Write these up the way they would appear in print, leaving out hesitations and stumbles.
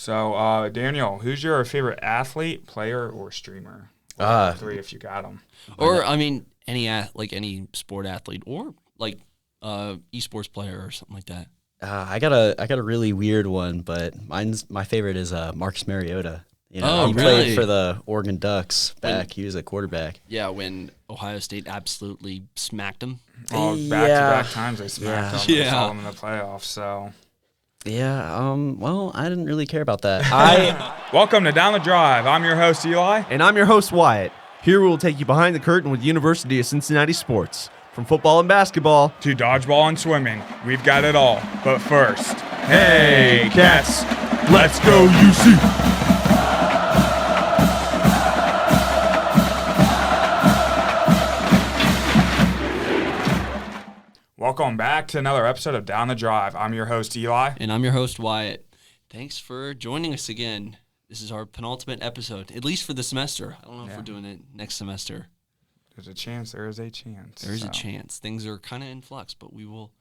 So, Daniel, who's your favorite athlete, player, or streamer? Three, if you got them. Or any sport athlete, or esports player or something like that. I got a really weird one, but my favorite is Marcus Mariota. He played for the Oregon Ducks he was a quarterback. Yeah, when Ohio State absolutely smacked him. Back-to-back times they smacked them. Yeah. I saw them in the playoffs, so... Yeah, well, I didn't really care about that. Welcome to Down the Drive. I'm your host, Eli. And I'm your host, Wyatt. Here we will take you behind the curtain with University of Cincinnati sports. From football and basketball to dodgeball and swimming, we've got it all. But first, hey, cats, let's go UC! Welcome back to another episode of Down the Drive. I'm your host, Eli. And I'm your host, Wyatt. Thanks for joining us again. This is our penultimate episode, at least for the semester. I don't know if we're doing it next semester. There's a chance. There is a chance. There is a chance. Things are kind of in flux, but we will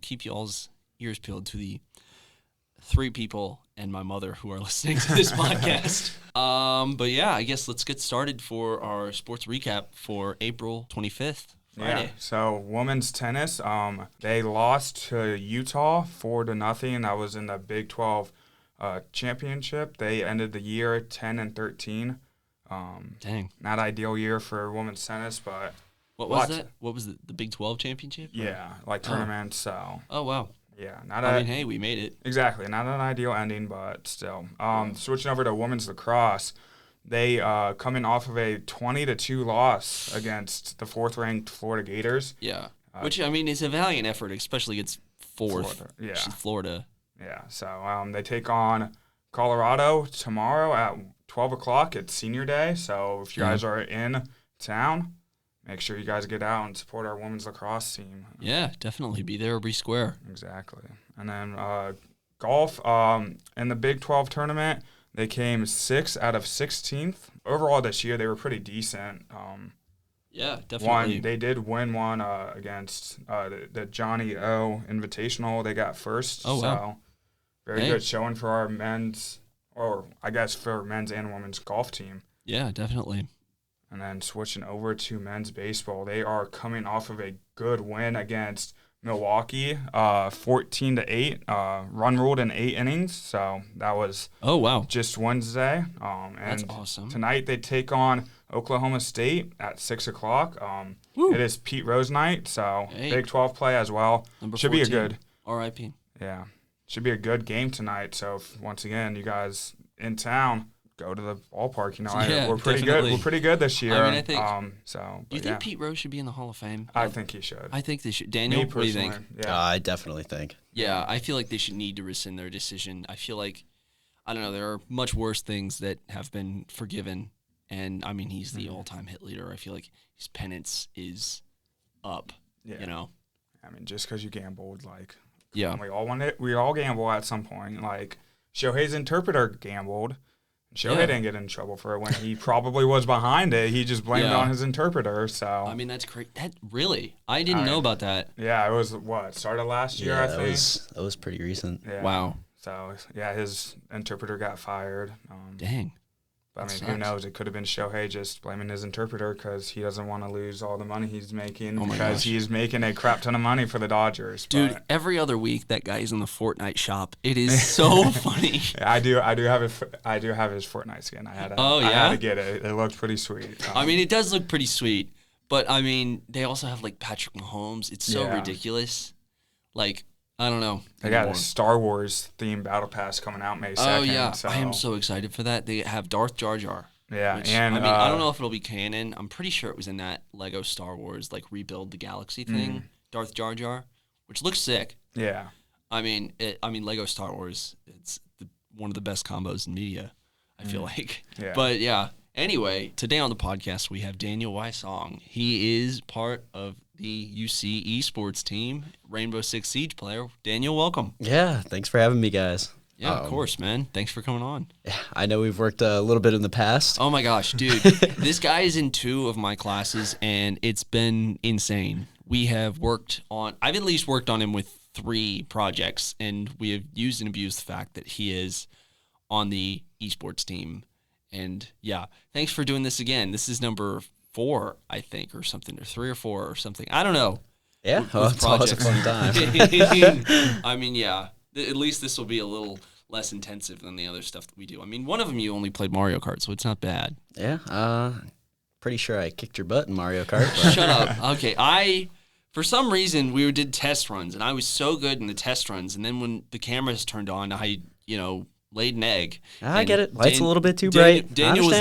keep y'all's ears peeled to the three people and my mother who are listening to this podcast. But yeah, I guess let's get started for our sports recap for April 25th. Friday. Yeah, so women's tennis, they lost to Utah 4-0. That was in the Big 12 championship. They ended the year 10-13. Dang. Not ideal year for women's tennis, but... What was that? What was the Big 12 championship? Yeah, tournament, so... Oh, wow. Yeah, hey, we made it. Exactly. Not an ideal ending, but still. Switching over to women's lacrosse, they coming off of a 20-2 loss against the fourth-ranked Florida Gators. Yeah, which, is a valiant effort, especially against Florida. Yeah. Florida. Yeah, so they take on Colorado tomorrow at 12 o'clock. It's senior day, so if you guys are in town, make sure you guys get out and support our women's lacrosse team. Yeah, definitely. Be there or be square. Exactly. And then golf, in the Big 12 tournament, they came 6th out of 16th. Overall this year, they were pretty decent. Yeah, definitely. They did win one against the Johnny O Invitational. They got first. Oh, wow. So very good showing for our men's, or I guess for men's and women's golf team. Yeah, definitely. And then switching over to men's baseball, they are coming off of a good win against Milwaukee, 14-8, run ruled in 8 innings. So that was just Wednesday. And that's awesome. Tonight they take on Oklahoma State at 6 o'clock. It is Pete Rose night, so Big 12 play as well. Should 14. Be a good R.I.P. Yeah, should be a good game tonight. So if, once again, you guys in town, go to the ballpark. We're pretty good. We're pretty good this year. I think. Do you think Pete Rose should be in the Hall of Fame? I think he should. I think they should. Daniel, what do you think? Yeah. I definitely think. Yeah, I feel like they should need to rescind their decision. I feel like, I don't know, there are much worse things that have been forgiven. And, he's the all-time hit leader. I feel like his penance is up, Just because you gambled, yeah. We all gamble at some point. Shohei's interpreter gambled. Shohei didn't get in trouble for it when he probably was behind it. He just blamed it on his interpreter. So that's great. That really, I didn't know about that. Yeah, it was started last year. I think that was pretty recent. Yeah. Wow. So his interpreter got fired. Dang. Who knows? It could have been Shohei just blaming his interpreter because he doesn't want to lose all the money he's making because he's making a crap ton of money for the Dodgers. Dude, every other week that guy's in the Fortnite shop. It is so funny. I do have his Fortnite skin. I had to get it. It looked pretty sweet. It does look pretty sweet, but they also have Patrick Mahomes. It's so ridiculous. I don't know. They got a Star Wars themed battle pass coming out May 2nd. Oh, yeah. So. I am so excited for that. They have Darth Jar Jar. Yeah. Which, and I don't know if it'll be canon. I'm pretty sure it was in that Lego Star Wars, Rebuild the Galaxy thing. Darth Jar Jar, which looks sick. Yeah. Lego Star Wars, it's one of the best combos in media, I feel like. Yeah. But, yeah. Anyway, today on the podcast, we have Daniel Wysong. He is part of the UC Esports team, Rainbow Six Siege player. Daniel, welcome. Yeah, thanks for having me, guys. Yeah, of course, man. Thanks for coming on. Yeah, I know we've worked a little bit in the past. Oh, my gosh, dude. This guy is in 2 of my classes, and it's been insane. I've at least worked on him with 3 projects, and we have used and abused the fact that he is on the esports team. And yeah, thanks for doing this again. This is number 4, I think, or something, or 3 or 4 or something. I don't know. Yeah, it's always a fun time. I mean, yeah. At least this will be a little less intensive than the other stuff that we do. I mean, one of them you only played Mario Kart, so it's not bad. Yeah, pretty sure I kicked your butt in Mario Kart. But. Shut up. Okay, for some reason, we did test runs, and I was so good in the test runs, and then when the cameras turned on, I, laid an egg. I get it. Light's a little bit too bright. Daniel was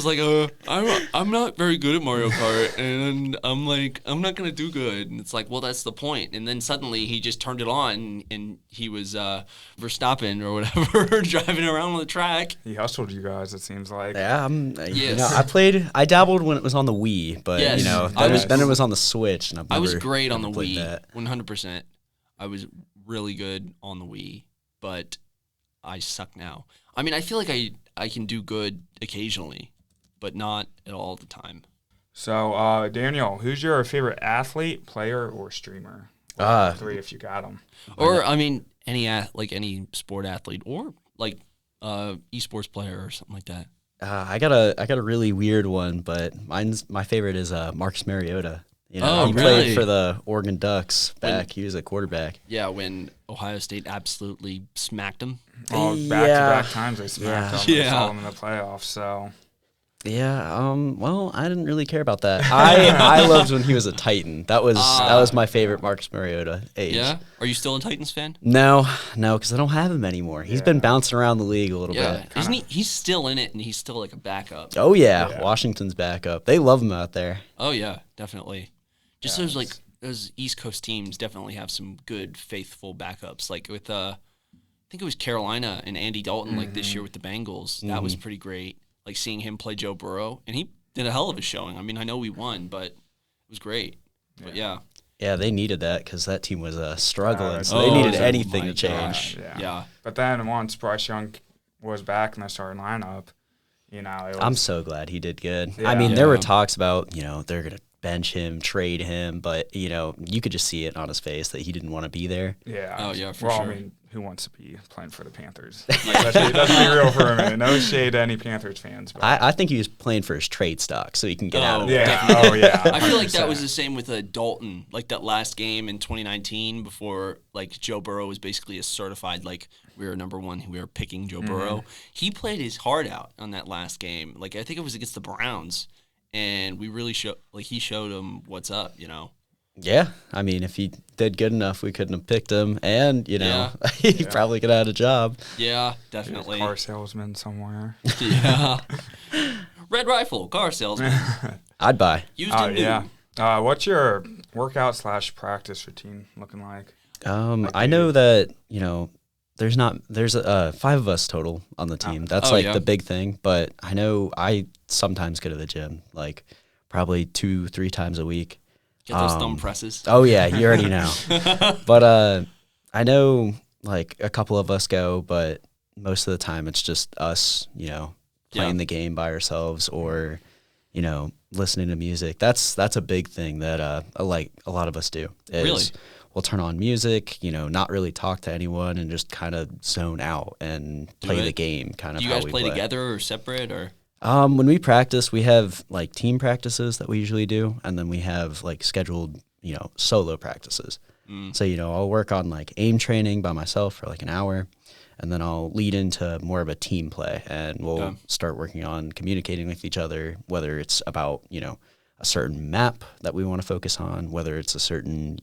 like, I'm not very good at Mario Kart, and I'm like, I'm not gonna do good. And it's like, well, that's the point. And then suddenly he just turned it on, and he was Verstappen or whatever, driving around on the track. He hustled you guys, it seems like. Yeah, Yes. I dabbled when it was on the Wii, but Yes. then it was on the Switch, and I was great on the played Wii, that. 100%. I was really good on the Wii, but I suck now. I mean, I feel like I can do good occasionally, but not at all the time. So, Daniel, who's your favorite athlete, player, or streamer? 3 if you got them. Or, I mean, any sport athlete, or like esports player or something like that. I got a really weird one, but my favorite is Marcus Mariota. He really? played for the Oregon Ducks back. He was a quarterback. Yeah, when Ohio State absolutely smacked him. Oh, back-to-back times they smacked them. Yeah. I saw them in the playoffs, so. Yeah, well, I didn't really care about that. I loved when he was a Titan. That was my favorite Marcus Mariota age. Yeah? Are you still a Titans fan? No, because I don't have him anymore. He's been bouncing around the league a little bit. Isn't he? He's still in it, and he's still like a backup. Oh yeah, Washington's backup. They love him out there. Oh yeah, definitely. Just those East Coast teams definitely have some good, faithful backups. Like with I think it was Carolina and Andy Dalton like this year with the Bengals. That was pretty great. Like seeing him play Joe Burrow, and he did a hell of a showing. I mean, I know we won, but it was great. But yeah. Yeah, they needed that because that team was struggling, so they needed anything to change. Yeah. But then once Bryce Young was back in the starting lineup, I'm so glad he did good. Yeah. I mean, there were talks about, they're going to bench him, trade him, but, you could just see it on his face that he didn't want to be there. Yeah. Oh, yeah, for sure. sure. I mean, who wants to be playing for the Panthers? Let's be real for a minute. No shade to any Panthers fans. But. I think he was playing for his trade stock so he can get out of it. Yeah. Oh, yeah. I feel like that was the same with Dalton, like that last game in 2019 before like Joe Burrow was basically a certified, like we were number 1, we were picking Joe Burrow. He played his heart out on that last game. Like I think it was against the Browns, and we really he showed him what's up, Yeah, I mean, if he did good enough, we couldn't have picked him, and he probably could have had a job. Yeah, definitely. Car salesman somewhere. Yeah. Red Rifle, car salesman. I'd buy. Used and new. Yeah. What's your workout / practice routine looking like? I know that there's 5 of us total on the team. That's the big thing. But I know I sometimes go to the gym, like probably 2-3 times a week. Get those thumb presses. Oh yeah, you already know. But I know like a couple of us go, but most of the time it's just us, playing the game by ourselves or, listening to music. That's a big thing that like a lot of us do. Really? We'll turn on music, not really talk to anyone and just kind of zone out and play the game kind of Do you how guys we play together or separate or? When we practice, we have like team practices that we usually do, and then we have like scheduled, solo practices. So, I'll work on like aim training by myself for like an hour, and then I'll lead into more of a team play, and we'll start working on communicating with each other, whether it's about, a certain map that we want to focus on, whether it's a certain,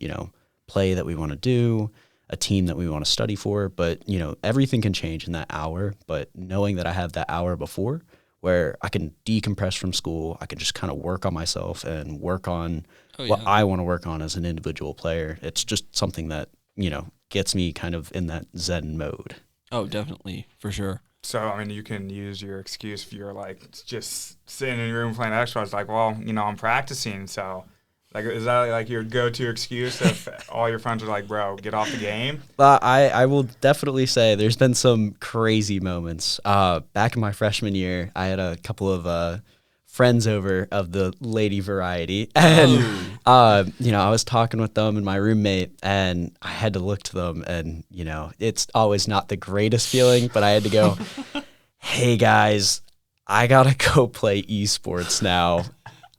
play that we want to do, a team that we want to study for. But, everything can change in that hour. But knowing that I have that hour before where I can decompress from school, I can just kind of work on myself and work on what I want to work on as an individual player. It's just something that, gets me kind of in that Zen mode. Oh, definitely, for sure. So, I mean, you can use your excuse if you're, like, just sitting in your room playing Xbox, like, well, I'm practicing, so... Like, is that, like, your go-to excuse if all your friends are like, bro, get off the game? I will definitely say there's been some crazy moments. Back in my freshman year, I had a couple of friends over of the lady variety. And, I was talking with them and my roommate, and I had to look to them, and, it's always not the greatest feeling, but I had to go, hey guys, I gotta go play esports now.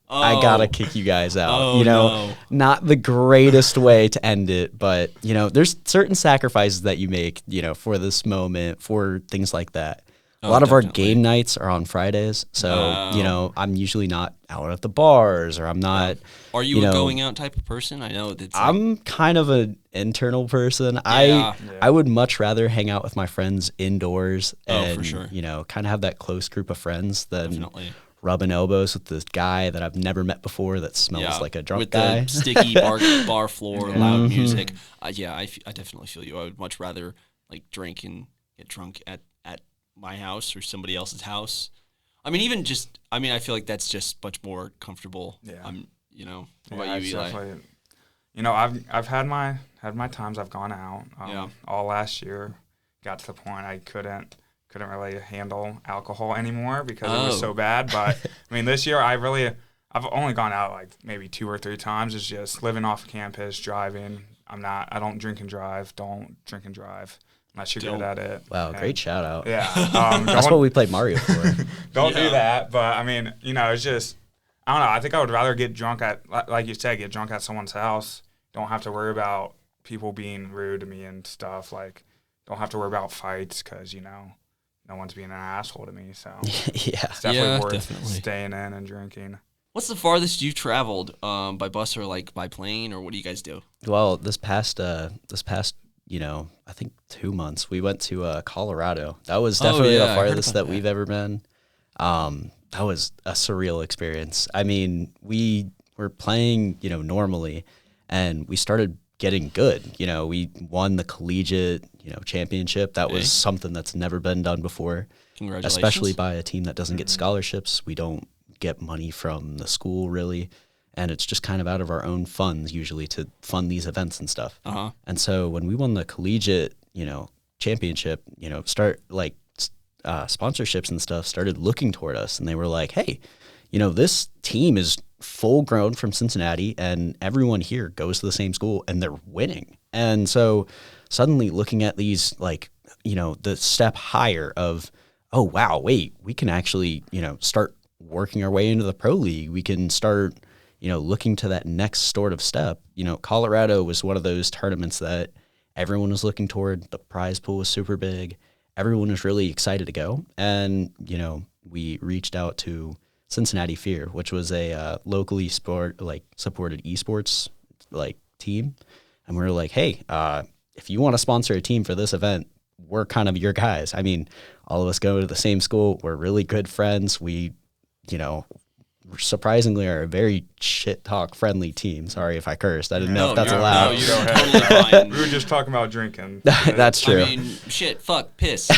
I gotta kick you guys out. No. Not the greatest way to end it, but there's certain sacrifices that you make, for this moment, for things like that. A lot of our game nights are on Fridays, so I'm usually not out at the bars, or I'm not. Are you a going out type of person? I know that's. I'm kind of an internal person. Yeah. I would much rather hang out with my friends indoors and for sure. kind of have that close group of friends than Definitely. rubbing elbows with this guy that I've never met before that smells like a drunk with guy. The sticky bar floor, loud music. I definitely feel you. I would much rather like drink and get drunk at my house or somebody else's house. I mean, I feel like that's just much more comfortable. Yeah. What about you, Eli? I've had my times I've gone out. All last year, got to the point I couldn't really handle alcohol anymore because it was so bad. But I mean, this year I've only gone out like maybe 2 or 3 times. It's just living off campus, driving. I don't drink and drive. Don't drink and drive unless you're good at it. Wow, great shout out. Yeah. That's what we played Mario for. Don't do that. But I mean, it's just, I don't know. I think I would rather get drunk like you said, get drunk at someone's house. Don't have to worry about people being rude to me and stuff. Like, don't have to worry about fights because, no one's being an asshole to me. So yeah. It's definitely worth staying in and drinking. What's the farthest you traveled by bus or like by plane, or what do you guys do? Well, this past I think 2 months, we went to Colorado. That was definitely the farthest that we've ever been. That was a surreal experience. I mean, we were playing, normally, and we started getting good. We won the collegiate, championship. That was something that's never been done before. Congratulations. Especially by a team that doesn't get scholarships. We don't get money from the school, really. And it's just kind of out of our own funds usually to fund these events and stuff. Uh-huh. And so when we won the collegiate, championship, sponsorships and stuff started looking toward us, and they were like, hey, this team is full grown from Cincinnati, and everyone here goes to the same school, and they're winning. And so suddenly looking at these, the step higher of, oh, wow, wait, we can actually, start working our way into the pro league. We can start looking to that next sort of step. Colorado was one of those tournaments that everyone was looking toward. The prize pool was super big. Everyone was really excited to go. And, we reached out to Cincinnati Fear, which was a locally supported esports team. And we were like, hey, if you want to sponsor a team for this event, we're kind of your guys. I mean, all of us go to the same school. We're really good friends. We, surprisingly are a very shit talk friendly team. Sorry if I cursed. I didn't know if that's allowed. No, you're totally fine. We were just talking about drinking. That's true. I mean, shit, fuck, piss.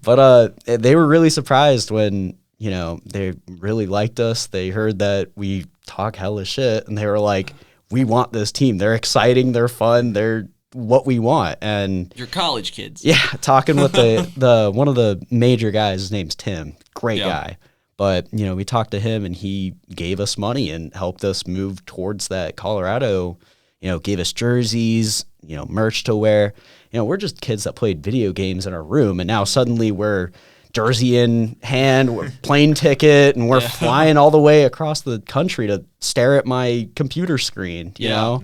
But they were really surprised when, they really liked us. They heard that we talk hella shit, and they were like, we want this team. They're exciting. They're fun. They're what we want. And you're college kids. Yeah, talking with the one of the major guys, his name's Tim. Great guy. But, we talked to him, and he gave us money and helped us move towards that Colorado, gave us jerseys, merch to wear. We're just kids that played video games in our room, and now suddenly we're jersey in hand, we're plane ticket, and we're flying all the way across the country to stare at my computer screen, you know?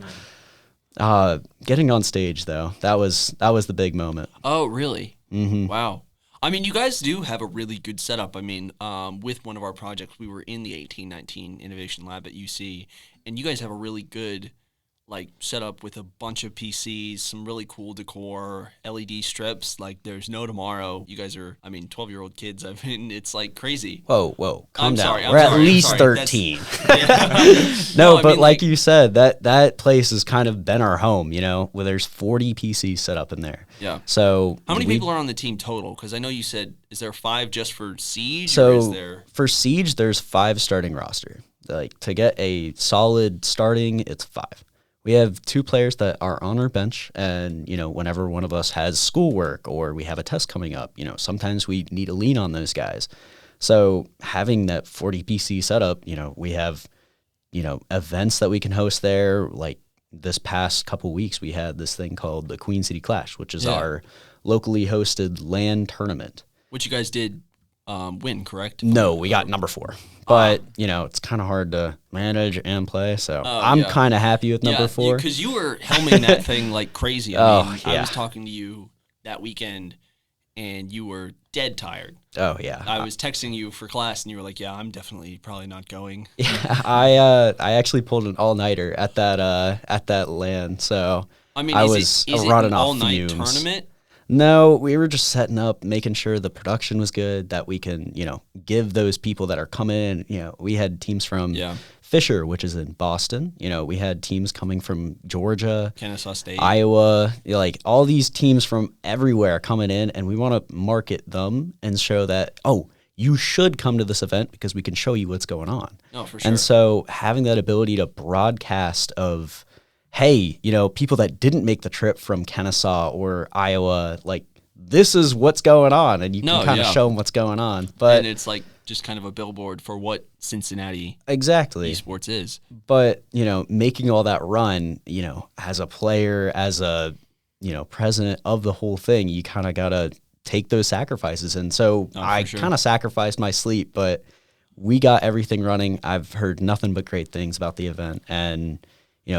Getting on stage, though, that was the big moment. Oh, really? Mm-hmm. Wow. I mean, you guys do have a really good setup. I mean, with one of our projects, we were in the 1819 Innovation Lab at UC, and you guys have a really good setup with a bunch of PCs, some really cool decor, LED strips. There's no tomorrow. You guys are, 12-year-old kids. I mean, it's crazy. Whoa, calm down. Sorry, we're at least 13. No, but like you said, that place has kind of been our home, where there's 40 PCs set up in there. Yeah. So how many people are on the team total? Because I know you said, is there 5 just for Siege? So or is there... for Siege, there's 5 starting roster. To get a solid starting, it's 5. We have 2 players that are on our bench, and, whenever one of us has schoolwork or we have a test coming up, sometimes we need to lean on those guys. So having that 40 PC setup, we have, events that we can host there. Like this past couple weeks, we had this thing called the Queen City Clash, which is our locally hosted LAN tournament. Which you guys did win, correct? No, we got number 4. But, it's kind of hard to manage and play. So I'm kind of happy with number 4. Because you were helming that thing like crazy. I was talking to you that weekend, and you were dead tired. Oh, yeah. I was texting you for class, and you were like, yeah, I'm definitely probably not going. Yeah, I actually pulled an all-nighter at that LAN. So I was running off all-night fumes. Tournament? No, we were just setting up, making sure the production was good, that we can, give those people that are coming in. We had teams from Fisher, which is in Boston. We had teams coming from Georgia, Kennesaw State, Iowa, like all these teams from everywhere coming in, and we want to market them and show that, you should come to this event because we can show you what's going on. Oh, for sure. And so having that ability to broadcast of, hey, people that didn't make the trip from Kennesaw or Iowa, like, this is what's going on, and you can kind of show them what's going on. But and it's like just kind of a billboard for what Cincinnati esports is. But, making all that run, as a player, as a, president of the whole thing, you kind of got to take those sacrifices. And so I kind of sacrificed my sleep, but we got everything running. I've heard nothing but great things about the event, and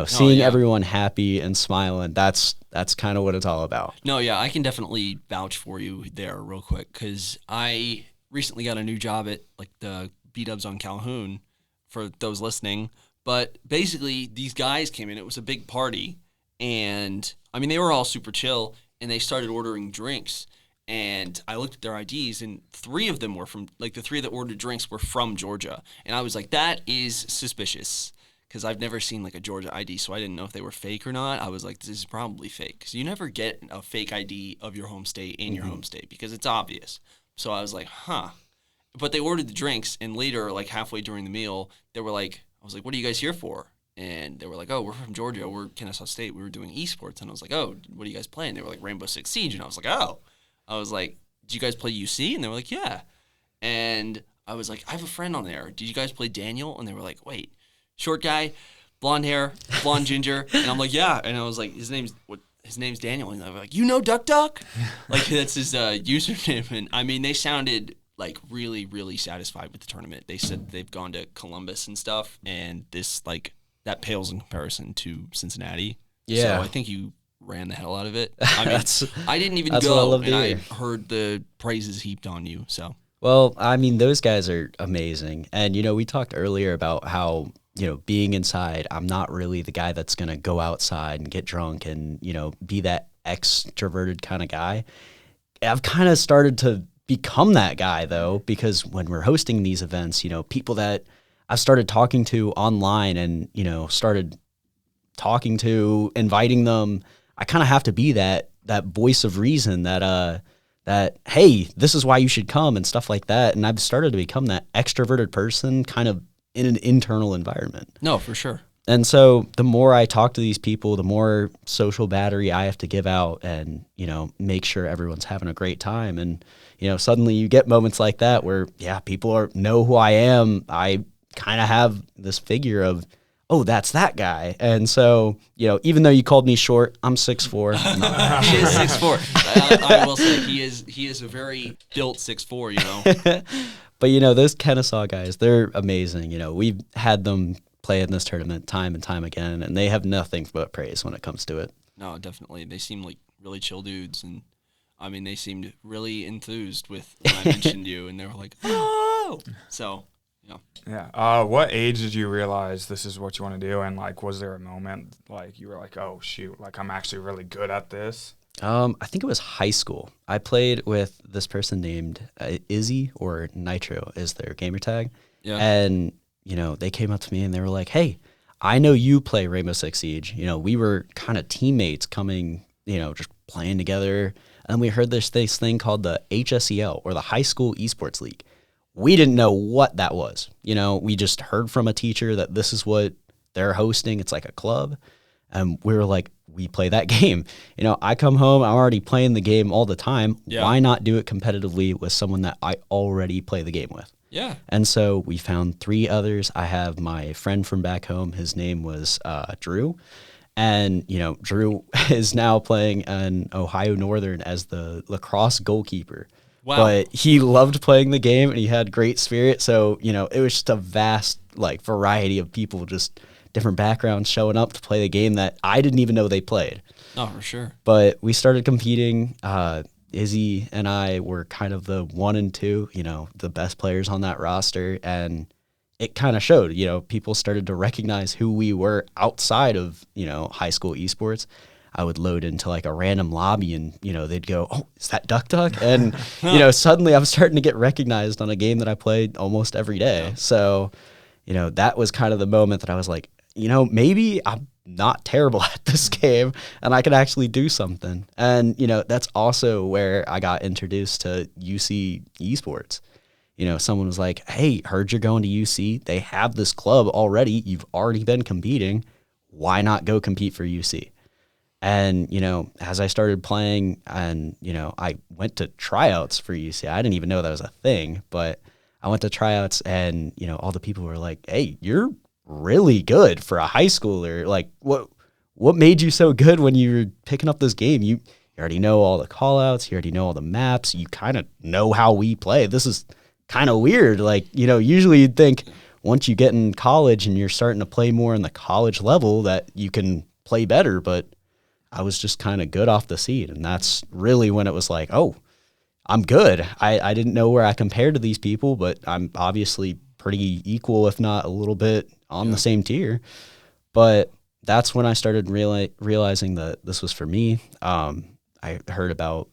seeing everyone happy and smiling, that's kind of what it's all about. No, yeah, I can definitely vouch for you there real quick, because I recently got a new job at like the B-Dubs on Calhoun, for those listening. But basically, these guys came in. It was a big party, and I mean, they were all super chill, and they started ordering drinks. And I looked at their IDs, and 3 of them were from, like, the 3 that ordered drinks were from Georgia. And I was like, that is suspicious, because I've never seen, like, a Georgia ID, so I didn't know if they were fake or not. I was like, this is probably fake, because you never get a fake ID of your home state in your home state, because it's obvious. So I was like, huh. But they ordered the drinks, and later, like, halfway during the meal, they were like, I was like, what are you guys here for? And they were like, oh, we're from Georgia. We're Kennesaw State. We were doing esports. And I was like, oh, what are you guys playing? They were like, Rainbow Six Siege. And I was like, oh. I was like, did you guys play UC? And they were like, yeah. And I was like, I have a friend on there. Did you guys play Daniel? And they were like, wait, short guy, blonde hair, blonde ginger. And I'm like, yeah. And I was like, his name's Daniel. And they were like, you know Duck Duck? Like, that's his username. And I mean, they sounded like really, really satisfied with the tournament. They said they've gone to Columbus and stuff. And this, like, that pales in comparison to Cincinnati. Yeah. So I think you ran the hell out of it. I mean, I didn't even what I go, love to and I hear. heard the praises heaped on you. So, Well, I mean, those guys are amazing. And, we talked earlier about how, being inside, I'm not really the guy that's going to go outside and get drunk and, be that extroverted kind of guy. I've kind of started to become that guy, though, because when we're hosting these events, people that I've started talking to online and, started talking to, inviting them, I kind of have to be that voice of reason that hey, this is why you should come and stuff like that. And I've started to become that extroverted person kind of in an internal environment. no, for sure. And so the more I talk to these people, the more social battery I have to give out and, make sure everyone's having a great time. And, suddenly you get moments like that where, people know who I am. I kind of have this figure of, oh, that's that guy. And so, even though you called me short, I'm 6'4". He is 6'4". I will say he is a very built 6'4", But, those Kennesaw guys, they're amazing. We've had them play in this tournament time and time again, and they have nothing but praise when it comes to it. No, definitely. They seem like really chill dudes, and I mean, they seemed really enthused with when I mentioned you, and they were like, oh! So, Yeah. What age did you realize this is what you want to do? And, like, was there a moment, like, you were like, oh, shoot, like, I'm actually really good at this? I think it was high school. I played with this person named Izzy, or Nitro is their gamer tag. Yeah. And, they came up to me and they were like, hey, I know you play Rainbow Six Siege. We were kind of teammates coming, just playing together. And we heard this thing called the HSEL, or the High School Esports League. We didn't know what that was. We just heard from a teacher that this is what they're hosting. It's like a club. And we were like, we play that game. I come home, I'm already playing the game all the time. Yeah. Why not do it competitively with someone that I already play the game with? Yeah. And so we found 3 others. I have my friend from back home. His name was Drew. And, Drew is now playing in Ohio Northern as the lacrosse goalkeeper. Wow. But he loved playing the game and he had great spirit. So, it was just a vast variety of people, just different backgrounds showing up to play the game that I didn't even know they played. Oh, for sure. But we started competing. Izzy and I were kind of the 1 and 2, the best players on that roster. And it kind of showed, people started to recognize who we were outside of, high school esports. I would load into a random lobby and, they'd go, oh, is that Duck Duck? And, suddenly I'm starting to get recognized on a game that I played almost every day. Yeah. So, that was kind of the moment that I was like, maybe I'm not terrible at this game and I could actually do something. And, that's also where I got introduced to UC Esports. Someone was like, hey, heard you're going to UC. They have this club already. You've already been competing. Why not go compete for UC? And, as I started playing and, I went to tryouts for UC. I didn't even know that was a thing, but I went to tryouts and, all the people were like, hey, you're really good for a high schooler. Like, what made you so good when you were picking up this game? You already know all the call outs. You already know all the maps. You kind of know how we play. This is kind of weird. Usually you'd think once you get in college and you're starting to play more in the college level that you can play better, but I was just kind of good off the seat. And that's really when it was like, oh, I'm good. I didn't know where I compared to these people, but I'm obviously pretty equal, if not a little bit on the same tier. But that's when I started realizing that this was for me. I heard about,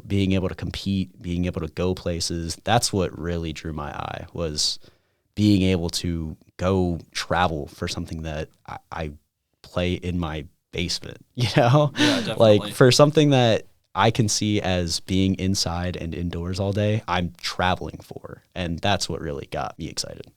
being able to compete, being able to go places. That's what really drew my eye, was being able to go travel for something that I play in my basement, Yeah, definitely. for something that I can see as being inside and indoors all day, I'm traveling for. And that's what really got me excited.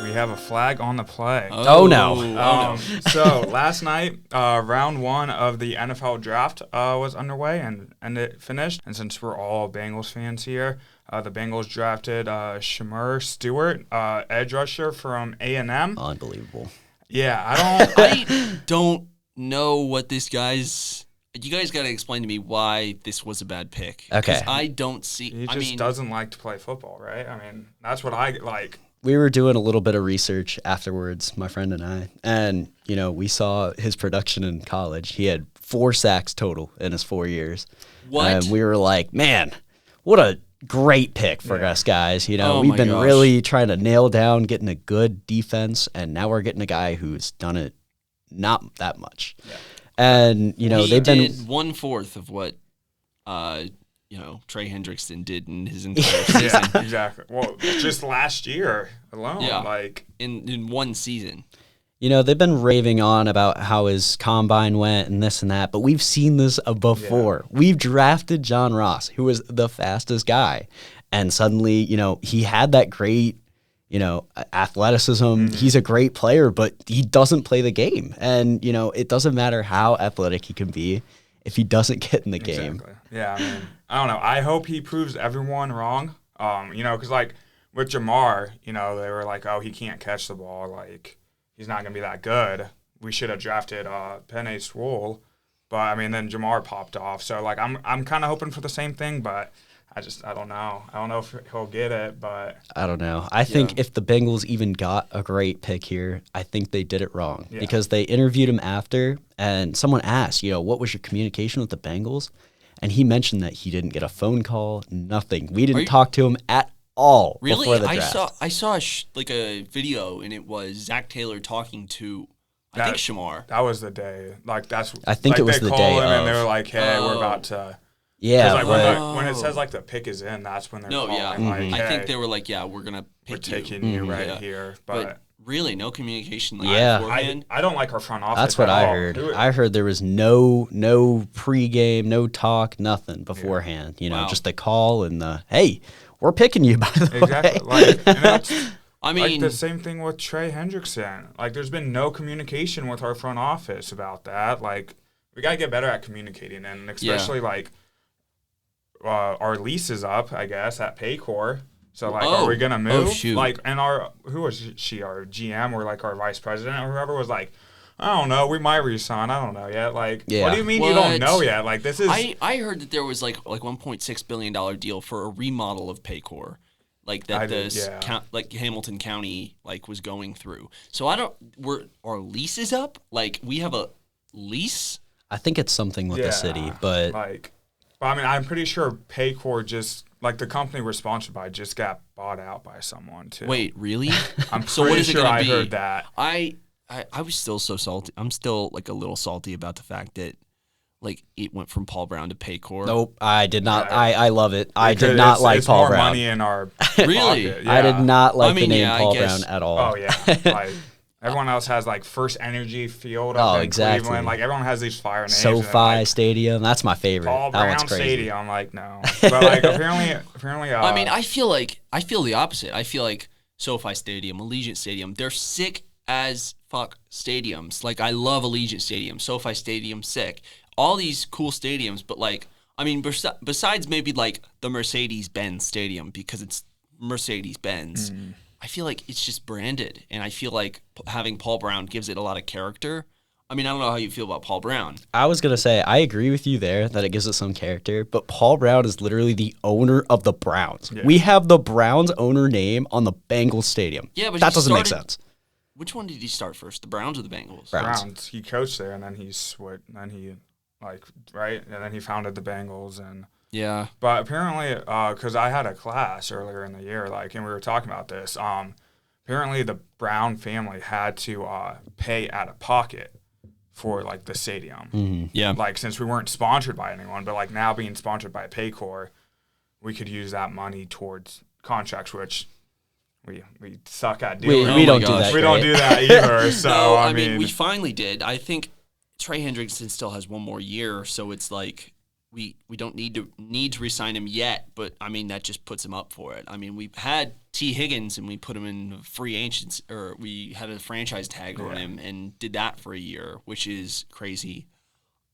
We have a flag on the play. Oh no. So last night, round 1 of the NFL draft was underway and it finished. And since we're all Bengals fans here, the Bengals drafted Shamir Stewart, edge rusher from A&M. Unbelievable. Yeah, I don't know what this guy's. You guys got to explain to me why this was a bad pick. Okay. I don't see. He just doesn't like to play football, right? I mean, that's what I like. We were doing a little bit of research afterwards, my friend and I, and, we saw his production in college. He had 4 sacks total in his 4 years. What? And we were like, man, what a great pick for us guys. We've been really trying to nail down getting a good defense, and now we're getting a guy who's done it not that much. Yeah. And, they've been 1/4 of what, Trey Hendrickson did in his entire season. Yeah, exactly. Well, just last year alone. Yeah, in one season. They've been raving on about how his combine went and this and that, but we've seen this before. Yeah. We've drafted John Ross, who was the fastest guy, and suddenly, he had that great, athleticism. Mm-hmm. He's a great player, but he doesn't play the game. And, it doesn't matter how athletic he can be if he doesn't get in the game. Yeah, I don't know. I hope he proves everyone wrong. Because with Jamar, they were like, oh, he can't catch the ball. He's not going to be that good. We should have drafted Penei Sewell. But, then Jamar popped off. So, I'm kind of hoping for the same thing, but I don't know. I don't know if he'll get it, but I don't know. I think if the Bengals even got a great pick here, I think they did it wrong because they interviewed him after, and someone asked, what was your communication with the Bengals? And he mentioned that he didn't get a phone call, nothing. We didn't talk to him at all before the draft. I saw a video, and it was Zach Taylor talking to I think Shamar. That was the day. I think it was the day of. And they were like, hey, we're about to. Yeah, when it says the pick is in, that's when they're calling. Yeah. Mm-hmm. I think they were like, we're gonna pick we're taking you right here, but really no communication. I don't like our front office. That's what I heard. I heard there was no pregame, no talk, nothing beforehand. Just the call and the hey, we're picking you by the way. Exactly. I like mean, the same thing with Trey Hendrickson. Like, there's been no communication with our front office about that. Like, we got to get better at communicating, and especially, like, our lease is up, I guess, at Paycor. So, like, are we going to move? Shoot. Like, and who was she, our GM or, like, our vice president or whoever was like, I don't know, we might resign. I don't know yet. Like, what do you mean you don't know yet? Like, this is... I heard that there was, like $1.6 billion deal for a remodel of Paycor. Like, that like, Hamilton County, like, was going through. So, our lease is up? Like, we have a lease? I think it's something with the city, but... Like, I mean, I'm pretty sure Paycor just, like, the company we're sponsored by just got bought out by someone, too. Wait, really? I'm So what is it sure gonna I be? heard that. I was still so salty. I'm still, like, a little salty about the fact that, like, it went from Paul Brown to Paycor. Nope, I did not. Yeah. I love it. I Because did not like it's Paul more Brown. money in our Really? pocket. I did Yeah. not like I mean, the name yeah, I Paul guess- Brown at all. Oh, yeah. Like, everyone else has, like, First Energy Field up in exactly. Cleveland. Like, everyone has these fire names. and, SoFi like, Stadium, that's my favorite. Paul that one's Brown crazy. Stadium. Like, no. But, like, apparently. I mean, I feel the opposite. I feel like SoFi Stadium, Allegiant Stadium, they're sick as fuck stadiums. Like, I love Allegiant Stadium, SoFi Stadium, sick. All these cool stadiums, but, like, I mean, besides maybe, like, the Mercedes-Benz Stadium, because it's Mercedes-Benz, I feel like it's just branded, and I feel like having Paul Brown gives it a lot of character. I mean, I don't know how you feel about Paul Brown. I was going to say, I agree with you there that it gives it some character, but Paul Brown is literally the owner of the Browns. Yeah. We have the Browns owner name on the Bengals Stadium. Yeah, but that he doesn't make started- sense. Which one did he start first, the Browns or the Bengals? Browns. He coached there, and then he switched. And then he, like, right? And then he founded the Bengals. Yeah. But apparently, because I had a class earlier in the year, like, and we were talking about this, apparently the Brown family had to pay out of pocket for, like, the stadium. Mm-hmm. Yeah. Like, since we weren't sponsored by anyone, but, like, now being sponsored by Paycor, we could use that money towards contracts, which we suck at doing. We Oh don't my do gosh. that. We don't great. do that either. So, No, I mean, we finally did. I think Trey Hendrickson still has one more year, so it's like we don't need to re-sign him yet, but I mean that just puts him up for it. I mean, we've had T. Higgins and we put him in free agents, or we had a franchise tag on him and did that for a year, which is crazy.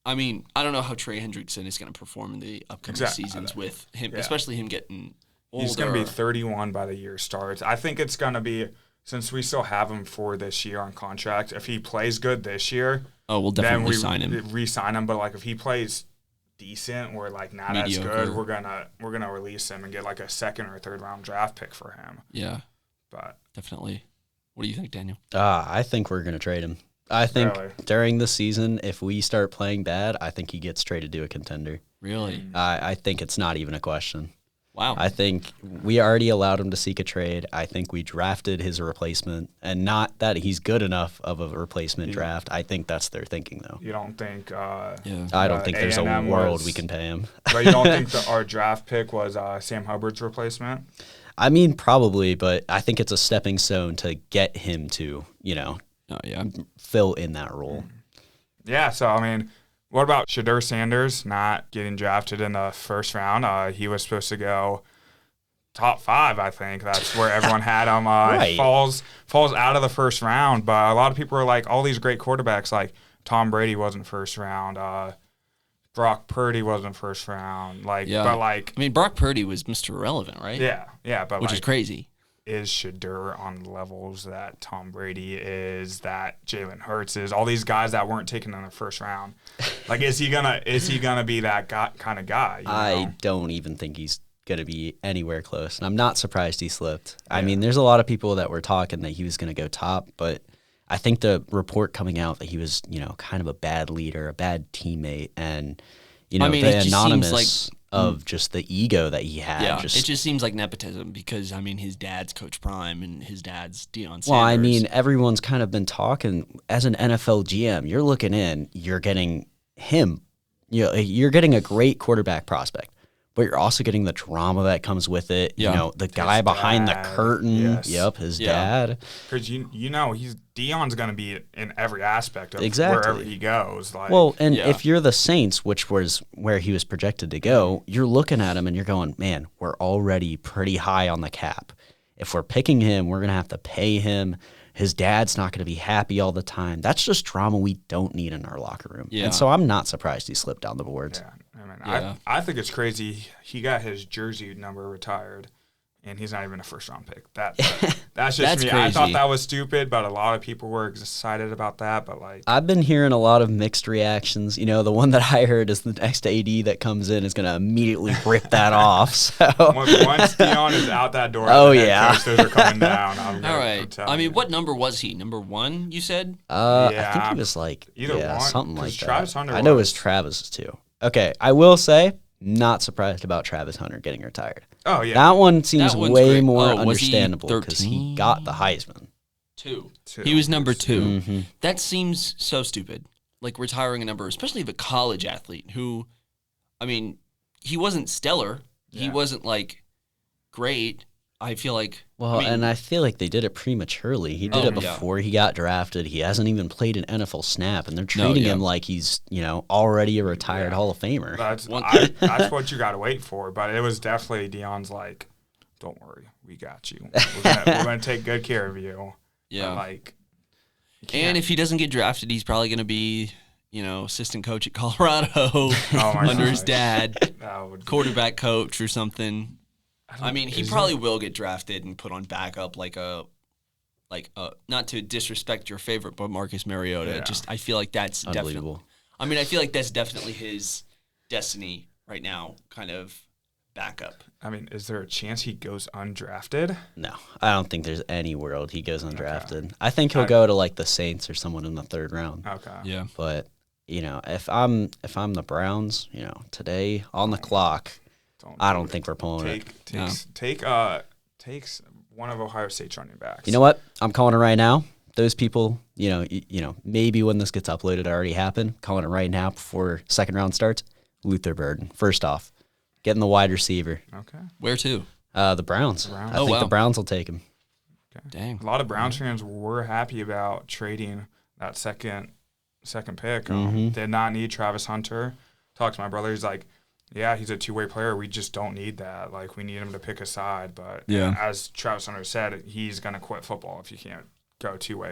I mean, I don't know how Trey Hendrickson is going to perform in the upcoming seasons with him, especially him getting older. he's going to be 31 by the year starts. I think it's going to be, since we still have him for this year on contract, if he plays good this year, we'll then definitely we sign him. re-sign him. But, like, if he plays decent or, like, not Mediocre. as good, we're gonna release him and get, like, a second or third round draft pick for him. Yeah, But definitely. What do you think, Daniel? I think we're going to trade him. I think Really? during the season, if we start playing bad, I think he gets traded to a contender. Really? I think it's not even a question. Wow. I think we already allowed him to seek a trade. I think we drafted his replacement, and not that he's good enough of a replacement draft. I think that's their thinking, though. you don't think yeah. I don't think there's a A&M world was- we can pay him. But you don't think that our draft pick was Sam Hubbard's replacement? I mean, probably, but I think it's a stepping stone to get him to, Oh, yeah. fill in that role. Yeah, so, I mean, what about Shadur Sanders not getting drafted in the first round? He was supposed to go top 5, I think. That's where everyone had him. Right. Falls out of the first round, but a lot of people are like, all these great quarterbacks, like Tom Brady wasn't first round. Brock Purdy wasn't first round. Like, Yeah. but, like, I mean, Brock Purdy was Mr. Irrelevant, right? yeah, but, Which like, is crazy. is Shadur on levels that Tom Brady is, that Jalen Hurts is, all these guys that weren't taken in the first round. Like, is he gonna be that kind of guy? I don't even think he's going to be anywhere close, and I'm not surprised he slipped. I mean, there's a lot of people that were talking that he was going to go top, but I think the report coming out that he was, kind of a bad leader, a bad teammate, and, I mean, the it just seems anonymous of just the ego that he had. Yeah, it just seems like nepotism because, I mean, his dad's Coach Prime and his dad's Deion Sanders. Well, I mean, everyone's kind of been talking as an NFL GM. You're looking in, you're getting him. You're getting a great quarterback prospect, but you're also getting the drama that comes with it. Yeah. The guy behind the dad, curtain. yes. Yep, his Yeah. dad. because Deion's gonna be in every aspect of Exactly. wherever he goes. Like, Well, and Yeah. if you're the Saints, which was where he was projected to go, you're looking at him and you're going, man, we're already pretty high on the cap. if we're picking him, we're going to have to pay him. His dad's not going to be happy all the time. That's just drama we don't need in our locker room. Yeah. And so I'm not surprised he slipped down the boards. Yeah, I mean, Yeah. I think it's crazy. He got his jersey number retired, and he's not even a first-round pick. That's just That's me. I thought crazy. that was stupid, but a lot of people were excited about that. But like, I've been hearing a lot of mixed reactions. You know, the one that I heard is the next AD that comes in is going to immediately rip that off. So once Dion is out that door, Oh, the head yeah. coach, those are coming down. I'm All I'm right. telling I mean, you. what number was he? Number 1, you said? I think Yeah, he was like either one, something 'cause like that. Travis Hunter I know it was. was Travis too. Okay, I will say, not surprised about Travis Hunter getting retired. Oh yeah, That one seems That one's way great. more Oh, was he understandable because he got the 13? Heisman. 2. Two. He was number 2. Mhm. That seems so stupid. Like retiring a number, especially of a college athlete who, I mean, he wasn't stellar. He Yeah. wasn't like great. I feel like. Well, I mean, and I feel like they did it prematurely. He did Oh, it yeah. before he got drafted. He hasn't even played an NFL snap, and they're treating yeah. him like he's, already a retired Yeah. Hall of Famer. That's One- that's what you got to wait for. But it was definitely Dion's like, don't worry, we got you. We're gonna take good care of you. yeah. But, like, you And can't- if he doesn't get drafted, he's probably going to be, assistant coach at Colorado Oh my under his gosh. dad, that would be- quarterback coach or something. I mean, he is probably it- will get drafted and put on backup like a not to disrespect your favorite, but Marcus Mariota. Yeah. Just I feel like that's definitely. Unbelievable. I mean, I feel like that's definitely his destiny right now. Kind of backup. I mean, is there a chance he goes undrafted? No, I don't think there's any world he goes undrafted. I think he'll go to like the Saints or someone in the 3rd round. Okay. Yeah. But if I'm the Browns, today on the clock, I don't think we're pulling it. Takes one of Ohio State's running backs. You know what? I'm calling it right now. Those people, maybe when this gets uploaded, it already happened. Calling it right now before 2nd round starts. Luther Burden. First off, getting the wide receiver. Okay. Where to? The Browns. Browns. I Oh, think wow. the Browns will take him. Dang. A lot of Browns fans were happy about trading that second pick. Mhm. Did not need Travis Hunter. Talked to my brother. He's like, yeah, he's a two-way player. We just don't need that. Like, we need him to pick a side. But Yeah. as Travis Hunter said, he's going to quit football if you can't go two-way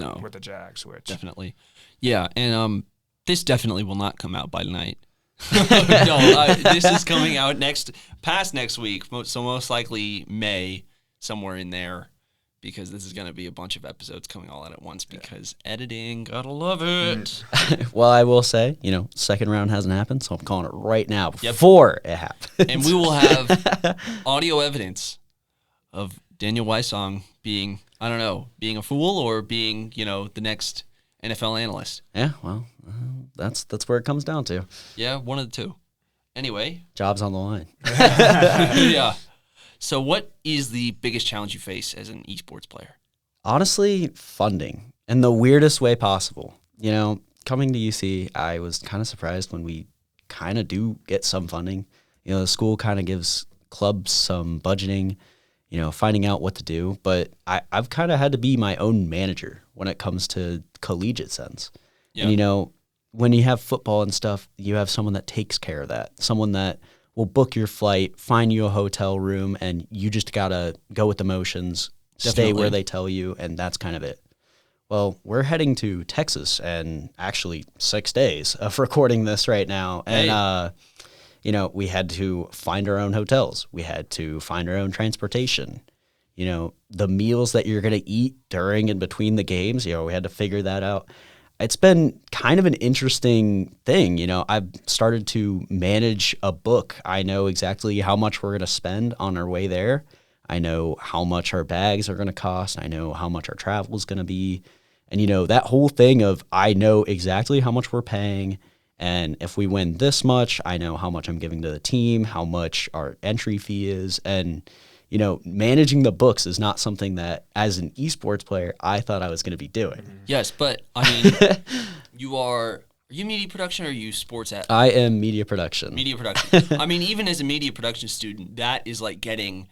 No. with the Jags. Which Definitely. Yeah, and this definitely will not come out by tonight. No, this is coming out past next week, so most likely May, somewhere in there, because this is going to be a bunch of episodes coming all out at once because editing, gotta love it. Well, I will say, 2nd round hasn't happened, so I'm calling it right now before it happens. And we will have audio evidence of Daniel Wysong being, I don't know, being a fool or being, the next NFL analyst. Yeah, well, that's where it comes down to. Yeah, one of the two. Anyway. Jobs on the line. Yeah. So what is the biggest challenge you face as an esports player? Honestly, funding in the weirdest way possible. Coming to UC, I was kind of surprised when we kind of do get some funding. The school kind of gives clubs some budgeting, finding out what to do. But I've kind of had to be my own manager when it comes to collegiate sense. Yeah. And, when you have football and stuff, you have someone that takes care of that, someone that will book your flight, find you a hotel room, and you just got to go with the motions, stay Definitely. where they tell you, and that's kind of it. Well, we're heading to Texas and actually 6 days of recording this right now. And, we had to find our own hotels. We had to find our own transportation. The meals that you're going to eat during and between the games, we had to figure that out. It's been kind of an interesting thing. I've started to manage a book. I know exactly how much we're going to spend on our way there. I know how much our bags are going to cost. I know how much our travel is going to be. And, that whole thing of I know exactly how much we're paying. And if we win this much, I know how much I'm giving to the team, how much our entry fee is. And, managing the books is not something that, as an esports player, I thought I was going to be doing. Yes, but I mean, are you media production or are you sports at I am media production. media production? I mean, even as a media production student, that is like getting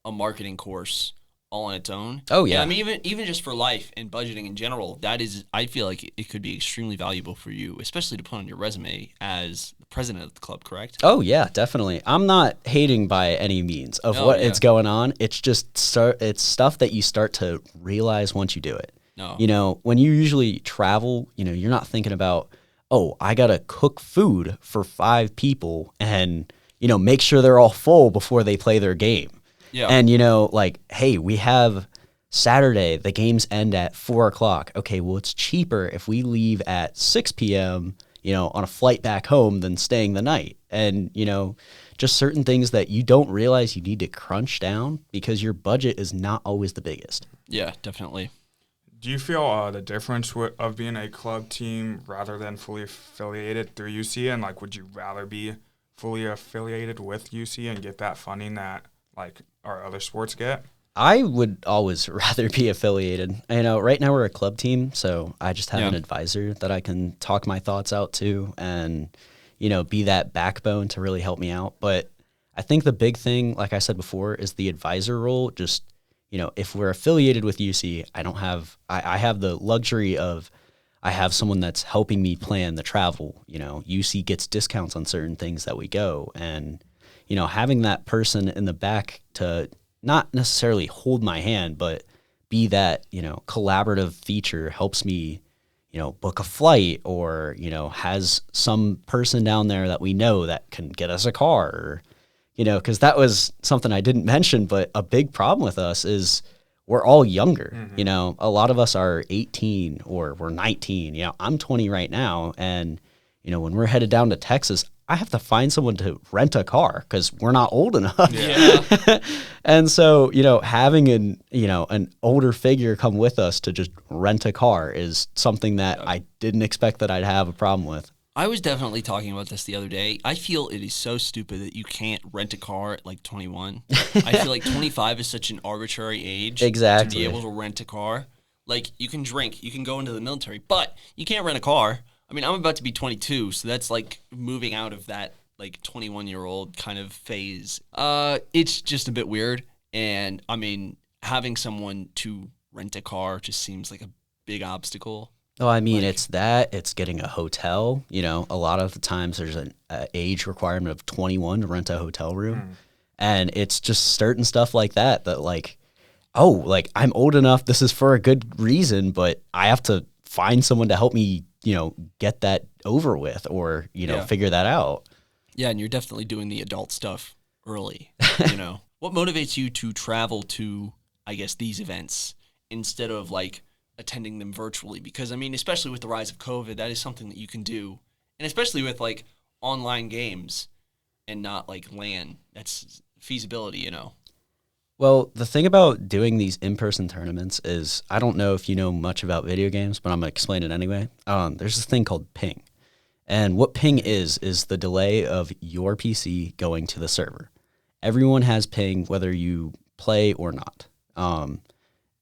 a marketing course all on its own. Oh, yeah. I mean, even just for life and budgeting in general, that is, I feel like it could be extremely valuable for you, especially to put on your resume as the president of the club, correct? Oh yeah, definitely. I'm not hating by any means of what it's going on. It's just it's stuff that you start to realize once you do it. No. You know, when you usually travel, you know, you're not thinking about, oh, I got to cook food for 5 people and, you know, make sure they're all full before they play their game. Yeah. And, you know, like, hey, we have Saturday, the games end at 4 o'clock. Okay, well, it's cheaper if we leave at 6 p.m., you know, on a flight back home than staying the night. And, you know, just certain things that you don't realize you need to crunch down because your budget is not always the biggest. Yeah, definitely. Do you feel the difference of being a club team rather than fully affiliated through UC? And, like, would you rather be fully affiliated with UC and get that funding that, like, our other sports get? I would always rather be affiliated. You know, right now we're a club team, so I just have an advisor that I can talk my thoughts out to and, you know, be that backbone to really help me out. But I think the big thing, like I said before, is the advisor role. Just, you know, if we're affiliated with UC, I have the luxury of I have someone that's helping me plan the travel. You know, UC gets discounts on certain things that we go. And, you know, having that person in the back to not necessarily hold my hand, but be that, you know, collaborative feature helps me, you know, book a flight or, you know, has some person down there that we know that can get us a car or, you know, because that was something I didn't mention, but a big problem with us is we're all younger. You know, a lot of us are 18 or we're 19. You know, I'm 20 right now. And, you know, when we're headed down to Texas, I have to find someone to rent a car because we're not old enough. Yeah. And so, you know, having an older figure come with us to just rent a car is something that I didn't expect that I'd have a problem with. I was definitely talking about this the other day. I feel it is so stupid that you can't rent a car at like 21. I feel like 25 is such an arbitrary age Exactly. to be able to rent a car. Like, you can drink, you can go into the military, but you can't rent a car. I mean, I'm about to be 22, so that's like moving out of that like 21-year-old kind of phase. It's just a bit weird. And I mean, having someone to rent a car just seems like a big obstacle. Oh, I mean, it's getting a hotel. You know, a lot of the times there's an age requirement of 21 to rent a hotel room. And it's just certain stuff like that like, oh, like I'm old enough. This is for a good reason, but I have to find someone to help me, you know, get that over with or, you know, figure that out. Yeah, and you're definitely doing the adult stuff early, you know. What motivates you to travel to, I guess, these events instead of, like, attending them virtually? Because, I mean, especially with the rise of COVID, that is something that you can do. And especially with, like, online games and not, like, LAN. That's feasibility, you know. Well, the thing about doing these in-person tournaments is, I don't know if you know much about video games, but I'm going to explain it anyway. There's this thing called ping. And what ping is the delay of your PC going to the server. Everyone has ping, whether you play or not.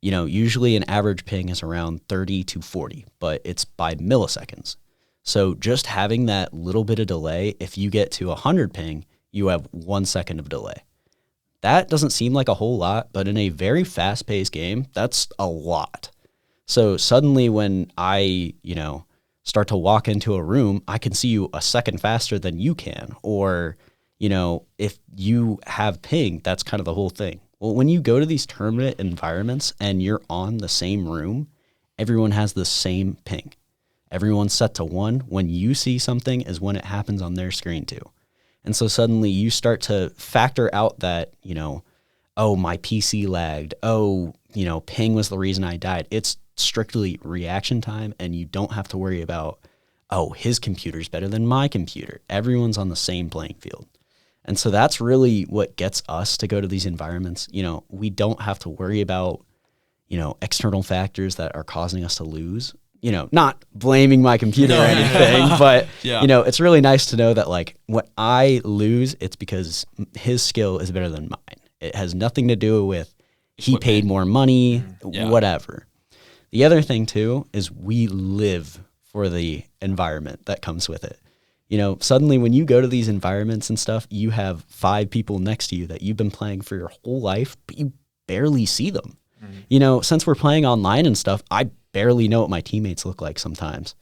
You know, usually an average ping is around 30 to 40, but it's by milliseconds. So just having that little bit of delay, if you get to 100 ping, you have 1 second of delay. That doesn't seem like a whole lot, but in a very fast-paced game, that's a lot. So suddenly when I, you know, start to walk into a room, I can see you a second faster than you can. Or, you know, if you have ping, that's kind of the whole thing. Well, when you go to these tournament environments and you're on the same room, everyone has the same ping. Everyone's set to 1. When you see something is when it happens on their screen too. And so suddenly you start to factor out that, you know, oh, my PC lagged. Oh, you know, ping was the reason I died. It's strictly reaction time, and you don't have to worry about, oh, his computer's better than my computer. Everyone's on the same playing field. And so that's really what gets us to go to these environments. You know, we don't have to worry about, you know, external factors that are causing us to lose. You know, not blaming my computer or anything, but, you know, it's really nice to know that, like, when I lose, it's because his skill is better than mine. It has nothing to do with he paid more money, whatever. The other thing, too, is we live for the environment that comes with it. You know, suddenly when you go to these environments and stuff, you have 5 people next to you that you've been playing for your whole life, but you barely see them. Since we're playing online and stuff, I barely know what my teammates look like sometimes.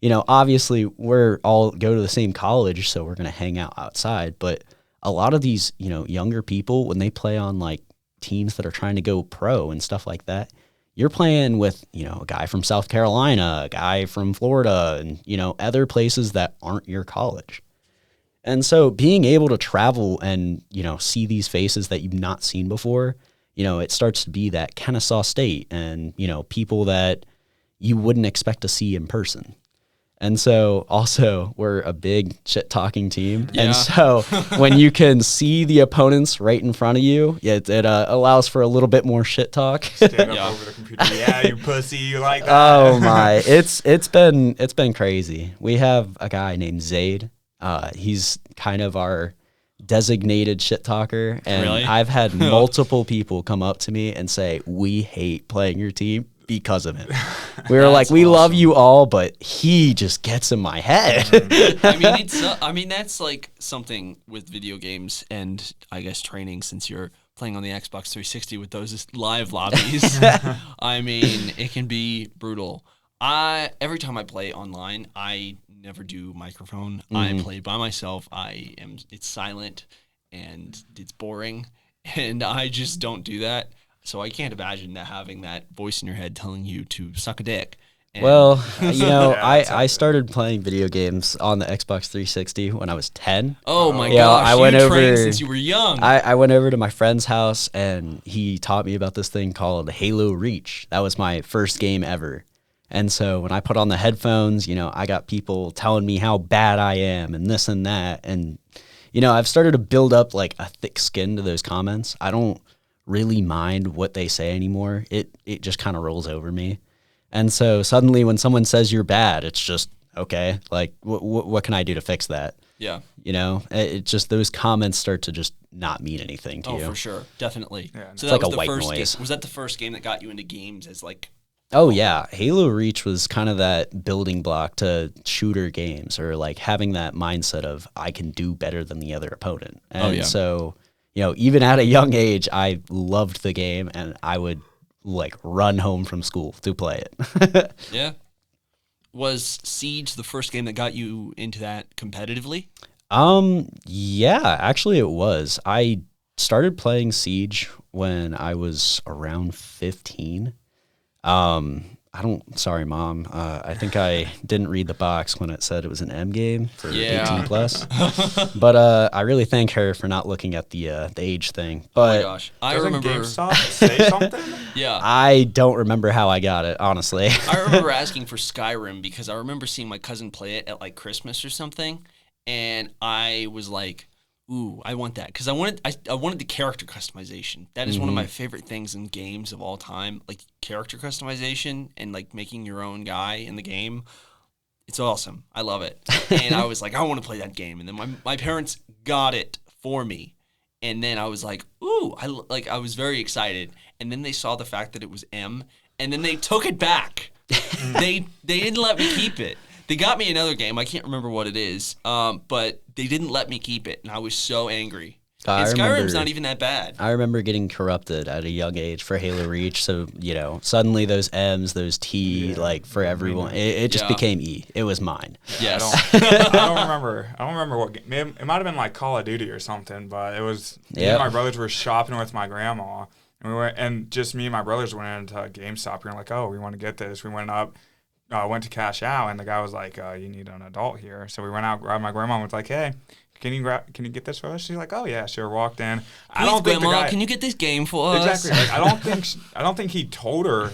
Obviously we're all go to the same college, so we're going to hang out outside. But a lot of these, younger people, when they play on like teams that are trying to go pro and stuff like that, you're playing with, a guy from South Carolina, a guy from Florida, and, other places that aren't your college. And so being able to travel and, see these faces that you've not seen before, it starts to be that Kennesaw State and, people that you wouldn't expect to see in person. And so also we're a big shit talking team. Yeah. And so when you can see the opponents right in front of you, it allows for a little bit more shit talk. Stand up over the computer. Yeah, you pussy, you like that. Oh my, it's been crazy. We have a guy named Zaid. He's kind of our designated shit talker. And Really? I've had multiple people come up to me and say, we hate playing your team because of him. We were like, we love you all, but he just gets in my head. I mean, that's like something with video games and I guess training, since you're playing on the Xbox 360 with those live lobbies. I mean, it can be brutal. Every time I play online, I never do microphone. I play by myself. It's silent and it's boring, and I just don't do that. So I can't imagine having that voice in your head telling you to suck a dick. And Well, Yeah, I started playing video games on the Xbox 360 when I was 10. oh my Yeah, gosh, I went you over- trained since you were young. I went over to my friend's house and he taught me about this thing called Halo Reach. That was my first game ever. And so when I put on the headphones, I got people telling me how bad I am and this and that. And, I've started to build up like a thick skin to those comments. I don't really mind what they say anymore. It just kind of rolls over me. And so suddenly when someone says you're bad, it's just, okay, like what can I do to fix that? yeah. It just, those comments start to just not mean anything to Oh, you. for sure. Definitely. Yeah, So it's that like was a the white first noise. Was that the first game that got you into games as like, Oh yeah, Halo Reach was kind of that building block to shooter games, or like having that mindset of I can do better than the other opponent. And yeah. so, even at a young age, I loved the game and I would like run home from school to play it. yeah? Was Siege the first game that got you into that competitively? Yeah, actually it was. I started playing Siege when I was around 15. Sorry, Mom. I think I didn't read the box when it said it was an M game for Yeah. 18 plus. But I really thank her for not looking at the age thing. Oh my But gosh. I Doesn't remember. GameStop say something? Yeah. I don't remember how I got it, honestly. I remember asking for Skyrim because I remember seeing my cousin play it at like Christmas or something, and I was like, "Ooh, I want that," because I wanted the character customization. That is one of my favorite things in games of all time, like character customization and like making your own guy in the game. It's awesome. I love it, and I was like, I want to play that game, and then my parents got it for me. And then I was like, ooh, I was very excited. And then they saw the fact that it was M, and then they took it back. They didn't let me keep it. They got me another game. I can't remember what it is, but they didn't let me keep it, and I was so angry. I And Skyrim's remember- not even that bad. I remember getting corrupted at a young age for Halo Reach. So, suddenly those M's, those T, like for everyone, it just Yeah. became E. It was mine. Yes. I don't remember what game. It might have been like Call of Duty or something, but it was. Me Yeah. and my brothers were shopping with my grandma, and just me and my brothers went into GameStop. We were like, oh, we want to get this. We went up, went to cash out, and the guy was like, you need an adult here. So we went out, grabbed my grandma, and was like, hey, can you get this for us? She's like, oh yeah, sure. Walked in. I Please, don't think Grandma, the guy, can you get this game for us? exactly. Like, I don't think he told her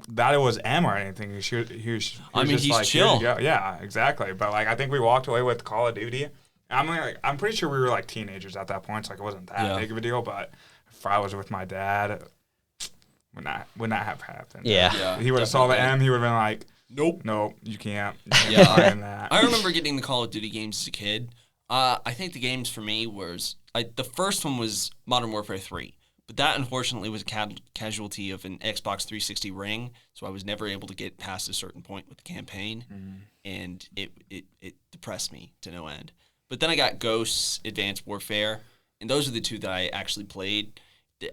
that it was M or anything. He was I mean, just he's like, "Here you chill." go." Yeah, exactly. But like, I think we walked away with Call of Duty. I'm pretty sure we were like teenagers at that point, so like it wasn't that Yeah. big of a deal. But if I was with my dad, would not have happened. Yeah. Yeah, He would have saw the definitely. M. He would have been like, Nope. "Nope, you can't." Yeah. Find that. I remember getting the Call of Duty games as a kid. I think the games for me the first one was Modern Warfare 3, but that unfortunately was a casualty of an Xbox 360 ring, so I was never able to get past a certain point with the campaign, and it depressed me to no end. But then I got Ghosts, Advanced Warfare, and those are the two that I actually played,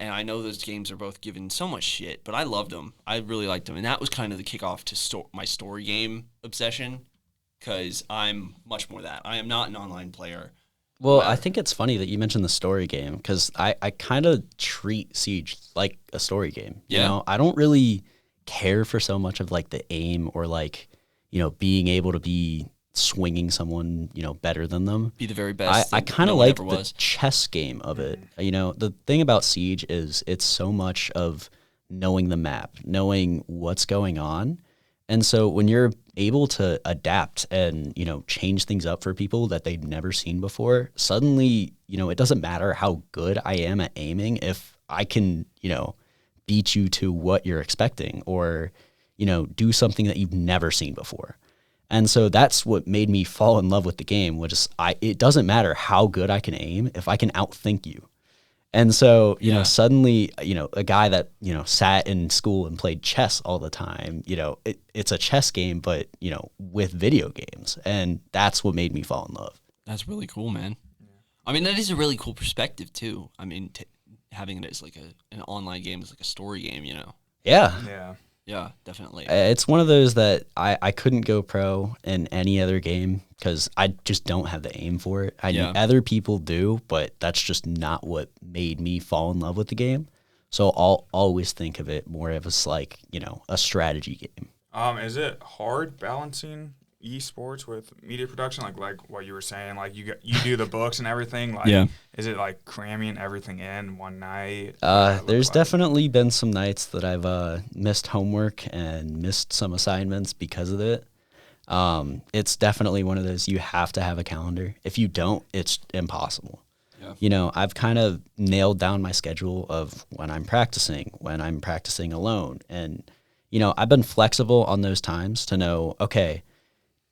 and I know those games are both given so much shit, but I loved them. I really liked them, and that was kind of the kickoff to my story game obsession, because I'm much more that. I am not an online player. Well, I think it's funny that you mentioned the story game, because I kind of treat Siege like a story game. You know, I don't really care for so much of like the aim or like, you know, being able to be swinging someone, you know, better than them. Be the very best. I kind of like the chess game of it. You know, the thing about Siege is it's so much of knowing the map, knowing what's going on. And so when you're able to adapt and, you know, change things up for people that they've never seen before, suddenly, you know, it doesn't matter how good I am at aiming if I can, you know, beat you to what you're expecting or, you know, do something that you've never seen before. And so that's what made me fall in love with the game, which is it doesn't matter how good I can aim if I can outthink you. And so, you know, suddenly, you know, a guy that, you know, sat in school and played chess all the time, you know, it's a chess game, but, you know, with video games. And that's what made me fall in love. That's really cool, man. Yeah. I mean, that is a really cool perspective, too. I mean, having it as like an online game is like a story game, you know? Yeah. Yeah. Yeah, definitely. It's one of those that I couldn't go pro in any other game because I just don't have the aim for it. I know other people do, but that's just not what made me fall in love with the game. So I'll always think of it more of as like, you know, a strategy game. Is it hard balancing esports with media production, like what you were saying, like you do the books and everything, like is it like cramming everything in one night? There's definitely been some nights that I've missed homework and missed some assignments because of it. It's definitely one of those, you have to have a calendar. If you don't, it's impossible. You know, I've kind of nailed down my schedule of when I'm practicing alone, and you know, I've been flexible on those times to know, okay,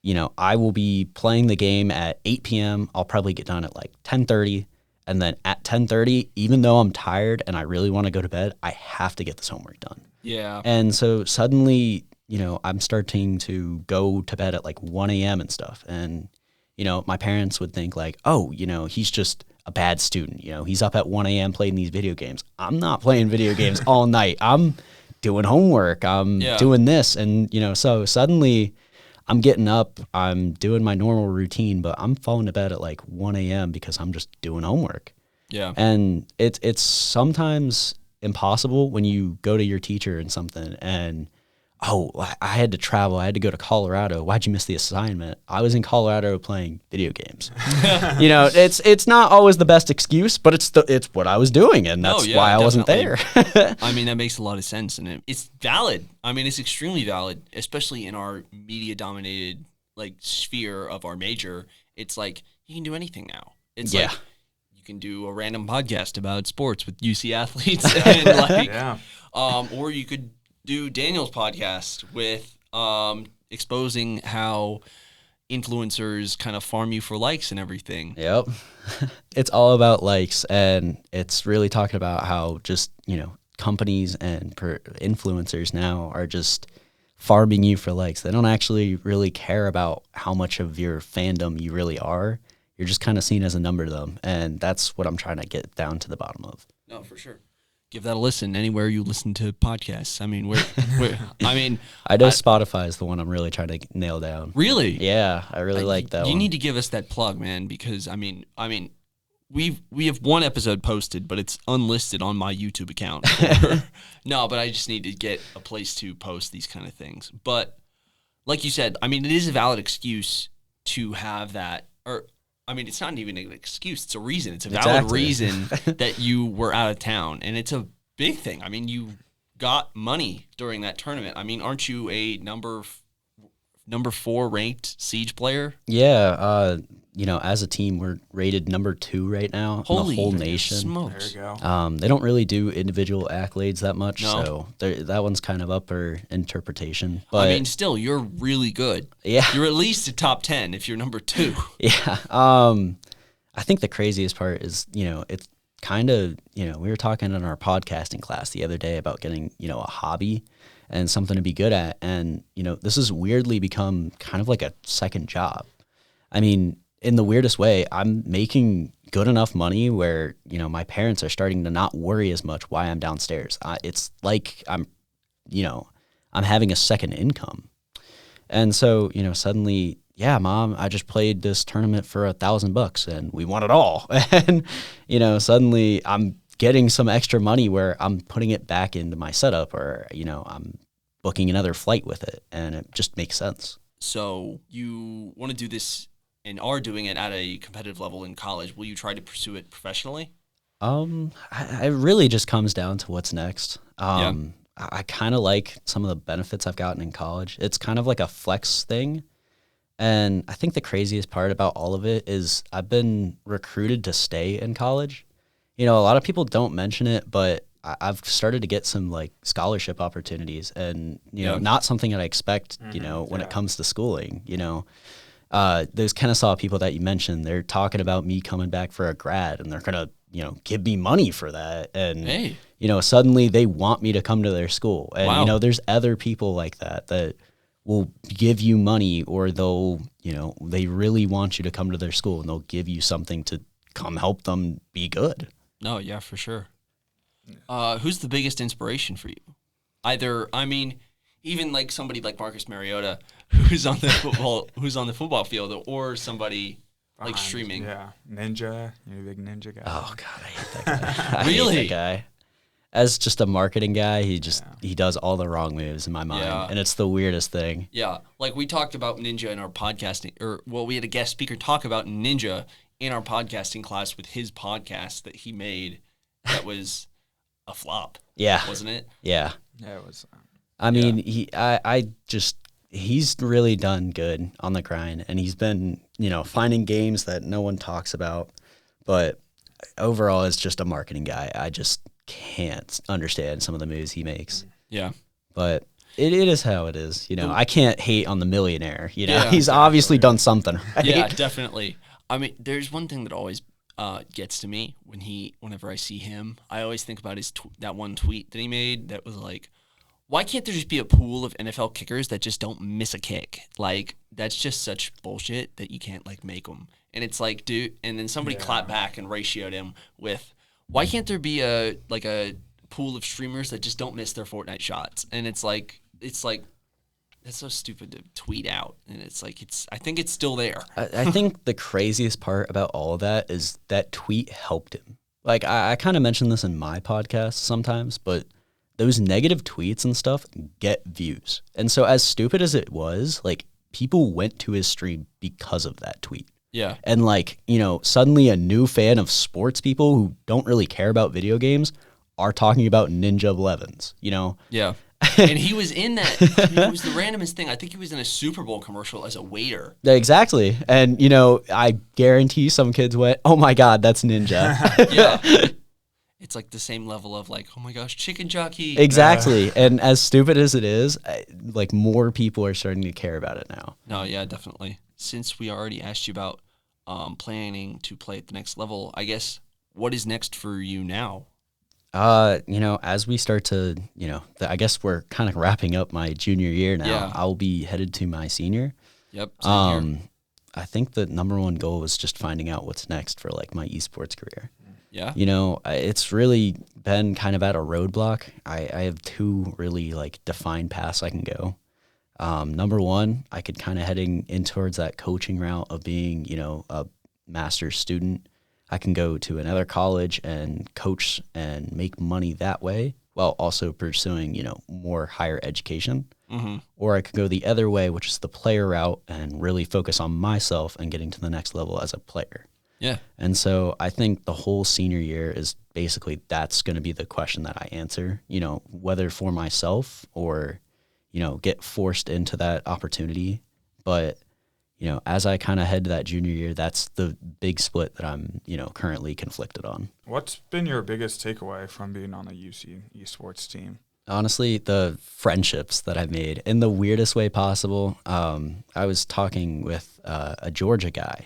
you know, I will be playing the game at 8 p.m. I'll probably get done at like 10:30. And then at 10:30, even though I'm tired and I really want to go to bed, I have to get this homework done. Yeah. And so suddenly, you know, I'm starting to go to bed at like 1 a.m. and stuff. And, you know, my parents would think like, oh, you know, he's just a bad student. You know, he's up at 1 a.m. playing these video games. I'm not playing video games all night. I'm doing homework. I'm doing this. And, you know, so suddenly I'm getting up, I'm doing my normal routine, but I'm falling to bed at like 1 a.m. because I'm just doing homework. Yeah. And it's sometimes impossible when you go to your teacher and something and, oh, I had to travel. I had to go to Colorado. Why'd you miss the assignment? I was in Colorado playing video games. You know, it's not always the best excuse, but it's what I was doing, and that's why I wasn't there. I mean, that makes a lot of sense, and it's valid. I mean, it's extremely valid, especially in our media-dominated like sphere of our major. It's like you can do anything now. It's like you can do a random podcast about sports with UC athletes, and like, or you could do Daniel's podcast with exposing how influencers kind of farm you for likes and everything. Yep. It's all about likes, and it's really talking about how just, you know, companies and influencers now are just farming you for likes. They don't actually really care about how much of your fandom you really are. You're just kind of seen as a number to them, and that's what I'm trying to get down to the bottom of. No, for sure. Give that a listen anywhere you listen to podcasts. I mean, I know Spotify is the one I'm really trying to nail down. Really? Yeah, I really like that one. You need to give us that plug, man, because I mean, we have one episode posted, but it's unlisted on my YouTube account. No, but I just need to get a place to post these kind of things. But like you said, I mean, it is a valid excuse to have that, or I mean, it's not even an excuse. It's a reason. It's a valid reason that you were out of town. And it's a big thing. I mean, you got money during that tournament. I mean, aren't you a number 4 ranked Siege player? Yeah. You know, as a team, we're rated number 2 right now in the whole nation. Smokes. There you go. They don't really do individual accolades that much, so that one's kind of up for interpretation. But I mean, still, you're really good. Yeah, you're at least a top 10 if you're number 2. Yeah. I think the craziest part is, you know, it's kind of, you know, we were talking in our podcasting class the other day about getting, you know, a hobby and something to be good at, and you know, this has weirdly become kind of like a second job. I mean, in the weirdest way, I'm making good enough money where, my parents are starting to not worry as much why I'm downstairs. It's like I'm having a second income. And so, suddenly, yeah, Mom, I just played this tournament for $1,000 and we won it all. And, suddenly I'm getting some extra money where I'm putting it back into my setup, or, I'm booking another flight with it, and it just makes sense. So you want to do this and are doing it at a competitive level in college. Will you try to pursue it professionally? It really just comes down to what's next. I kind of like some of the benefits I've gotten in college. It's kind of like a flex thing. And I think the craziest part about all of it is I've been recruited to stay in college. A lot of people don't mention it, but I've started to get some like scholarship opportunities, and, not something that I expect, when it comes to schooling. Those Kennesaw people that you mentioned, they're talking about me coming back for a grad, and they're going to, give me money for that. And, suddenly they want me to come to their school. And, Wow. There's other people like that will give you money, or they'll, they really want you to come to their school, and they'll give you something to come help them be good. No, yeah, for sure. Who's the biggest inspiration for you? Even like somebody like Marcus Mariota, who's on the football field, or somebody like streaming. Yeah, Ninja. You're a big Ninja guy. Oh God, I hate that guy. I Really? hate that guy. As just a marketing guy, he does all the wrong moves in my mind, and it's the weirdest thing. Yeah, like we talked about Ninja in our podcasting, we had a guest speaker talk about Ninja in our podcasting class with his podcast that he made that was a flop. Yeah. Wasn't it? Yeah. Yeah, it was. I mean, he's really done good on the grind, and he's been, finding games that no one talks about, but overall it's just a marketing guy. I just can't understand some of the moves he makes. Yeah. But it is how it is. I can't hate on the millionaire. Yeah, he's obviously done something right. Yeah, definitely. I mean, there's one thing that always gets to me whenever I see him. I always think about that one tweet that he made that was like, why can't there just be a pool of NFL kickers that just don't miss a kick? Like, that's just such bullshit that you can't like make them. And it's like, dude, and then somebody clapped back and ratioed him with, why can't there be a pool of streamers that just don't miss their Fortnite shots? And it's like that's so stupid to tweet out. And it's like, I think it's still there. I think the craziest part about all of that is that tweet helped him. Like, I kind of mention this in my podcast sometimes, but those negative tweets and stuff get views. And so as stupid as it was, like, people went to his stream because of that tweet. Yeah. And like, suddenly a new fan of sports people who don't really care about video games are talking about Ninja 11s, Yeah. And he was in that. It was the randomest thing. I think he was in a Super Bowl commercial as a waiter. Exactly. And, I guarantee some kids went, oh my God, that's Ninja. Yeah. It's like the same level of like, oh my gosh, chicken jockey. Exactly. And as stupid as it is, like, more people are starting to care about it now. No, yeah, definitely. Since we already asked you about planning to play at the next level, I guess, what is next for you now? As we start to, I guess we're kind of wrapping up my junior year now. Yeah. I'll be headed to my senior. Yep. Same here. I think the number one goal is just finding out what's next for like my esports career. Yeah. It's really been kind of at a roadblock. I have two really like defined paths I can go. Number one, I could kind of heading in towards that coaching route of being, a master's student. I can go to another college and coach and make money that way while also pursuing, more higher education. Mm-hmm. Or I could go the other way, which is the player route, and really focus on myself and getting to the next level as a player. Yeah. And so I think the whole senior year is basically that's going to be the question that I answer, whether for myself or, get forced into that opportunity. But, as I kind of head to that junior year, that's the big split that I'm, currently conflicted on. What's been your biggest takeaway from being on the UC Esports team? Honestly, the friendships that I've made in the weirdest way possible. I was talking with a Georgia guy,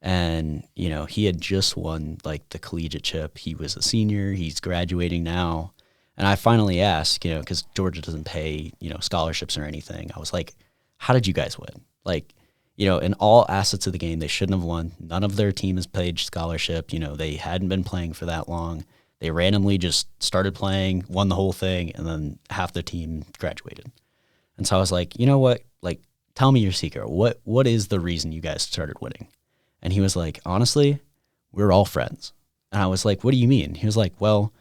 and, he had just won like the collegiate chip. He was a senior. He's graduating now. And I finally asked, because Georgia doesn't pay, scholarships or anything. I was like, how did you guys win? Like, in all assets of the game, they shouldn't have won. None of their team has played scholarship. They hadn't been playing for that long. They randomly just started playing, won the whole thing, and then half the team graduated. And so I was like, you know what? Like, tell me your secret. What is the reason you guys started winning? And he was like, honestly, we're all friends. And I was like, what do you mean? He was like, well,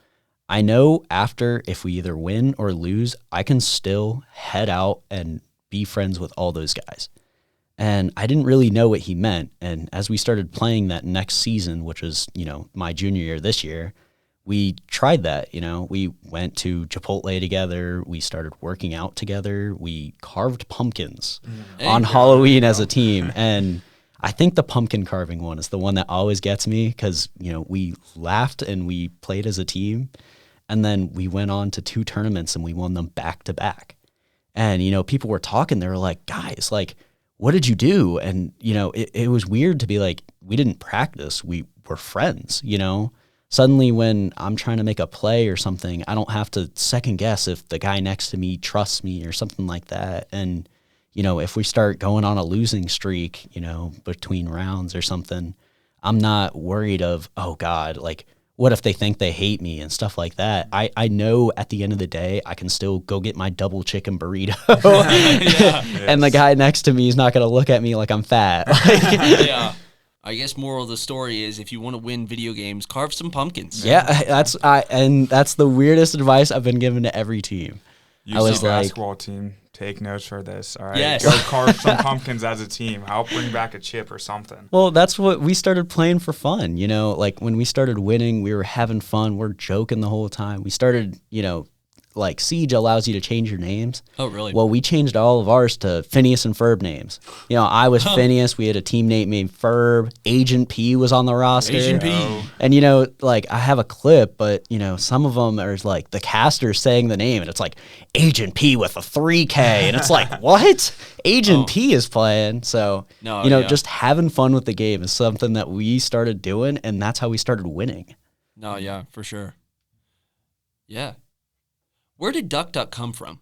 I know after if we either win or lose, I can still head out and be friends with all those guys. And I didn't really know what he meant. And as we started playing that next season, which was, my junior year this year, we tried that. We went to Chipotle together. We started working out together. We carved pumpkins on Halloween as a team. And I think the pumpkin carving one is the one that always gets me because, we laughed and we played as a team. And then we went on to 2 tournaments and we won them back to back. And, people were talking. They were like, guys, like, what did you do? And, it was weird to be like, we didn't practice. We were friends, Suddenly when I'm trying to make a play or something, I don't have to second guess if the guy next to me trusts me or something like that. And, if we start going on a losing streak, between rounds or something, I'm not worried of, oh God, like, what if they think they hate me and stuff like that? I know at the end of the day, I can still go get my double chicken burrito. And the guy next to me is not going to look at me like I'm fat. Yeah. I guess moral of the story is if you want to win video games, carve some pumpkins. Yeah, that's the weirdest advice I've been given to every team. UC basketball team, take notes for this. All right, yes. Go carve some pumpkins as a team. Help bring back a chip or something. Well, that's what we started playing for fun. Like when we started winning, we were having fun. We're joking the whole time. We started, like Siege allows you to change your names. Oh, really? Well, we changed all of ours to Phineas and Ferb names. I was Phineas. We had a teammate named Ferb. Agent P was on the roster. Agent P. And, like I have a clip, but, some of them are like the caster saying the name and it's like Agent P with a 3K. And it's like, what? Agent P is playing. So, just having fun with the game is something that we started doing. And that's how we started winning. No, yeah, for sure. Yeah. Where did Duck Duck come from?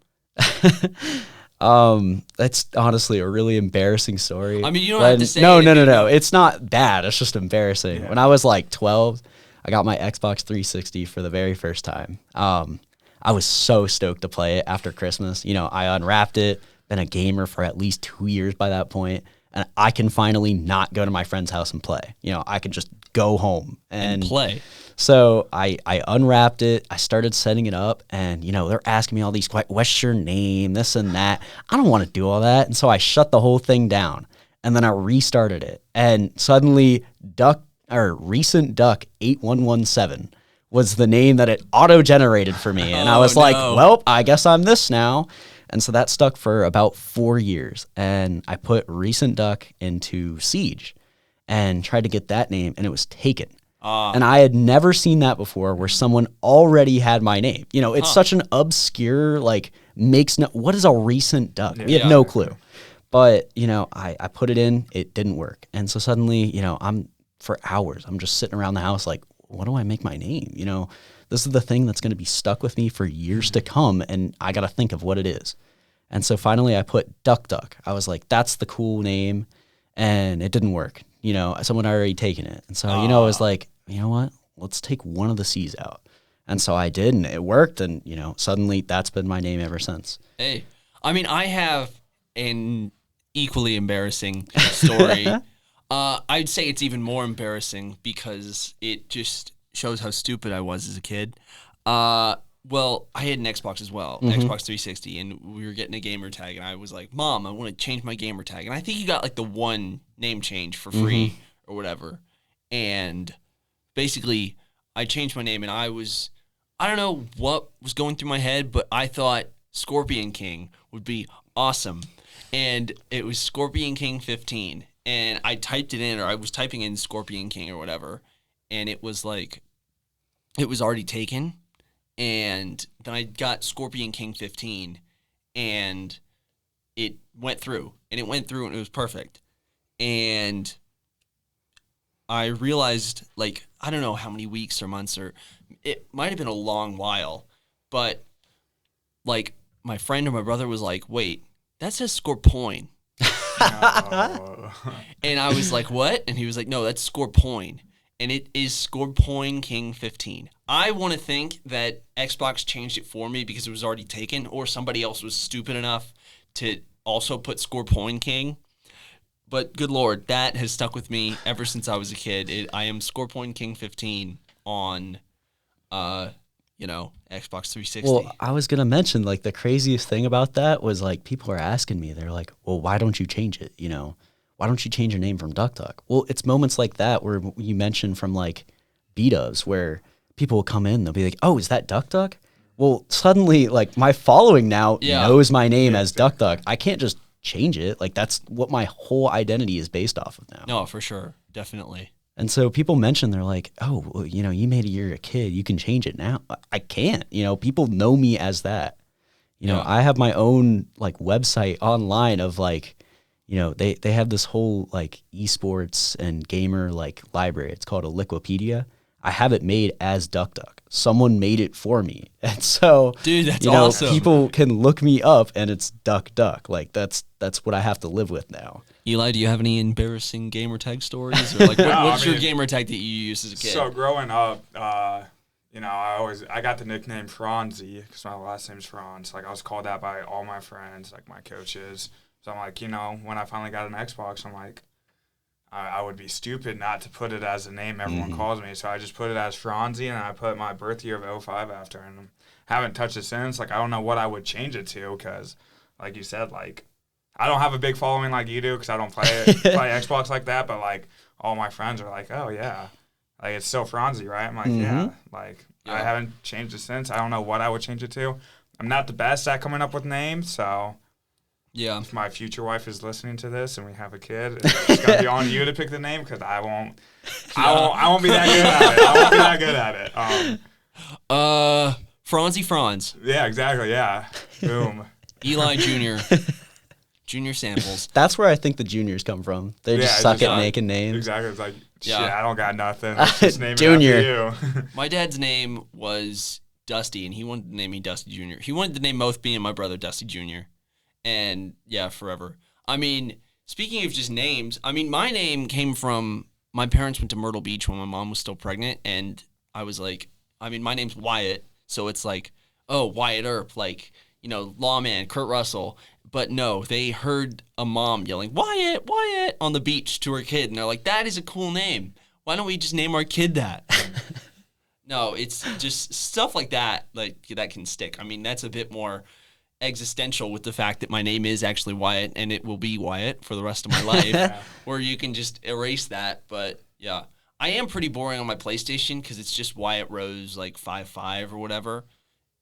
That's honestly a really embarrassing story. I mean, you don't have to say No. it. It's not bad. It's just embarrassing. Yeah. When I was like 12, I got my Xbox 360 for the very first time. I was so stoked to play it after Christmas. I unwrapped it, been a gamer for at least 2 years by that point, and I can finally not go to my friend's house and play. I can just go home and play. So I unwrapped it. I started setting it up, and they're asking me all these what's your name, this and that. I don't want to do all that, and so I shut the whole thing down, and then I restarted it, and suddenly Recent Duck 8117 was the name that it auto generated for me, and I was like, well, I guess I'm this now. And so that stuck for about 4 years, and I put Recent Duck into Siege and tried to get that name, and it was taken. And I had never seen that before where someone already had my name. It's such an obscure, what is a Recent Duck? We had no clue. But, I put it in, it didn't work. And so suddenly, for hours, I'm just sitting around the house like, what do I make my name? This is the thing that's going to be stuck with me for years to come, and I got to think of what it is. And so finally I put Duck Duck. I was like, that's the cool name, and it didn't work. Someone had already taken it. And so, I was like, you know what? Let's take one of the C's out. And so I did, and it worked, and, suddenly that's been my name ever since. Hey, I mean, I have an equally embarrassing story. I'd say it's even more embarrassing because it just shows how stupid I was as a kid. Well, I had an Xbox as well, Xbox 360, and we were getting a gamer tag, and I was like, Mom, I want to change my gamer tag. And I think you got like the one name change for free or whatever. And basically, I changed my name, and I don't know what was going through my head, but I thought Scorpion King would be awesome. And it was Scorpion King 15. And I typed it in, or I was typing in Scorpion King or whatever, and it was like, it was already taken. And then I got Scorpion King 15, and it went through, and it was perfect. And I realized, I don't know how many weeks or months, or it might have been a long while, but, my friend or my brother was like, wait, that says Scorpoin. No. And I was like, what? And he was like, no, that's Scorpoin. And it is Scorpoin King 15. I want to think that Xbox changed it for me because it was already taken, or somebody else was stupid enough to also put Scorpoin King. But good Lord, that has stuck with me ever since I was a kid. I am Scorpoin King 15 on, Xbox 360. Well, I was going to mention, like, the craziest thing about that was, like, people are asking me, they're like, well, why don't you change it? Why don't you change your name from Duck Duck? Well, it's moments like that where you mentioned from, like, B-dubs where people will come in, they'll be like, oh, is that Duck Duck? Well, suddenly, like, my following now knows my name as Duck Duck. I can't just change it. Like, that's what my whole identity is based off of now. No, for sure. Definitely. And so people mention, they're like, oh, well, you made it, you're a kid, you can change it now. I can't. People know me as that. I have my own, like, website online of, like, they have this whole, like, esports and gamer, like, library. It's called a Liquipedia. I have it made as Duck Duck. Someone made it for me. And so, dude, that's awesome. People can look me up and it's Duck Duck. Like, that's what I have to live with now. Eli, do you have any embarrassing gamer tag stories? Or, like, what's your gamer tag that you used as a kid? So growing up, I got the nickname Franzi because my last name's Franz. Like, I was called that by all my friends, like my coaches. So I'm like, when I finally got an Xbox, I'm like, I would be stupid not to put it as a name everyone calls me. So I just put it as Franzi, and I put my birth year of 05 after, and haven't touched it since. Like, I don't know what I would change it to because, like you said, like, I don't have a big following like you do because I don't play Xbox like that. But, like, all my friends are like, oh, yeah. Like, it's still Franzi, right? I'm like, yeah. Like, I haven't changed it since. I don't know what I would change it to. I'm not the best at coming up with names, so... Yeah. If my future wife is listening to this and we have a kid, it's gonna be on you to pick the name because I won't be that good at it. I won't be that good at it. Franzi Franz. Yeah, exactly. Yeah. Boom. Eli Jr. Junior samples. That's where I think the juniors come from. They just suck at making names. Exactly. It's like, shit, I don't got nothing. Let's just name Junior. it after you. My dad's name was Dusty, and he wanted to name me Dusty Jr. He wanted to name both me and my brother Dusty Jr. And, yeah, forever. I mean, speaking of just names, I mean, my name came from, my parents went to Myrtle Beach when my mom was still pregnant, and I was like, my name's Wyatt, so it's like, oh, Wyatt Earp, like, lawman, Kurt Russell. But no, they heard a mom yelling, Wyatt, Wyatt, on the beach to her kid, and they're like, that is a cool name. Why don't we just name our kid that? No, it's just stuff like that, that can stick. I mean, that's a bit more existential with the fact that my name is actually Wyatt and it will be Wyatt for the rest of my life, where you can just erase that. But yeah, I am pretty boring on my PlayStation because it's just Wyatt Rose, like 5'5" or whatever.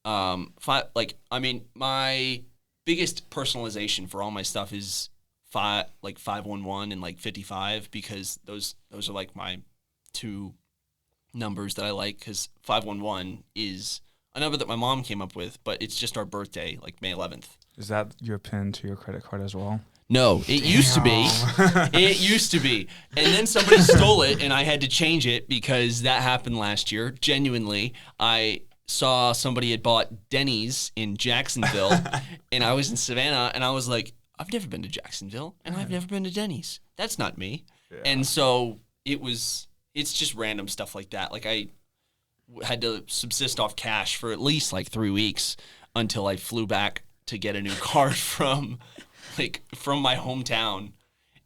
My biggest personalization for all my stuff is 511 and like 55 because those are like my two numbers that I like because 511 is a number that my mom came up with, but it's just our birthday, like May 11th. Is that your PIN to your credit card as well? No, it used to be. It used to be. And then somebody stole it, and I had to change it because that happened last year. Genuinely, I saw somebody had bought Denny's in Jacksonville, and I was in Savannah, and I was like, I've never been to Jacksonville, and I've never been to Denny's. That's not me. Yeah. And so it's just random stuff like that. Like, I had to subsist off cash for at least like 3 weeks until I flew back to get a new card from my hometown.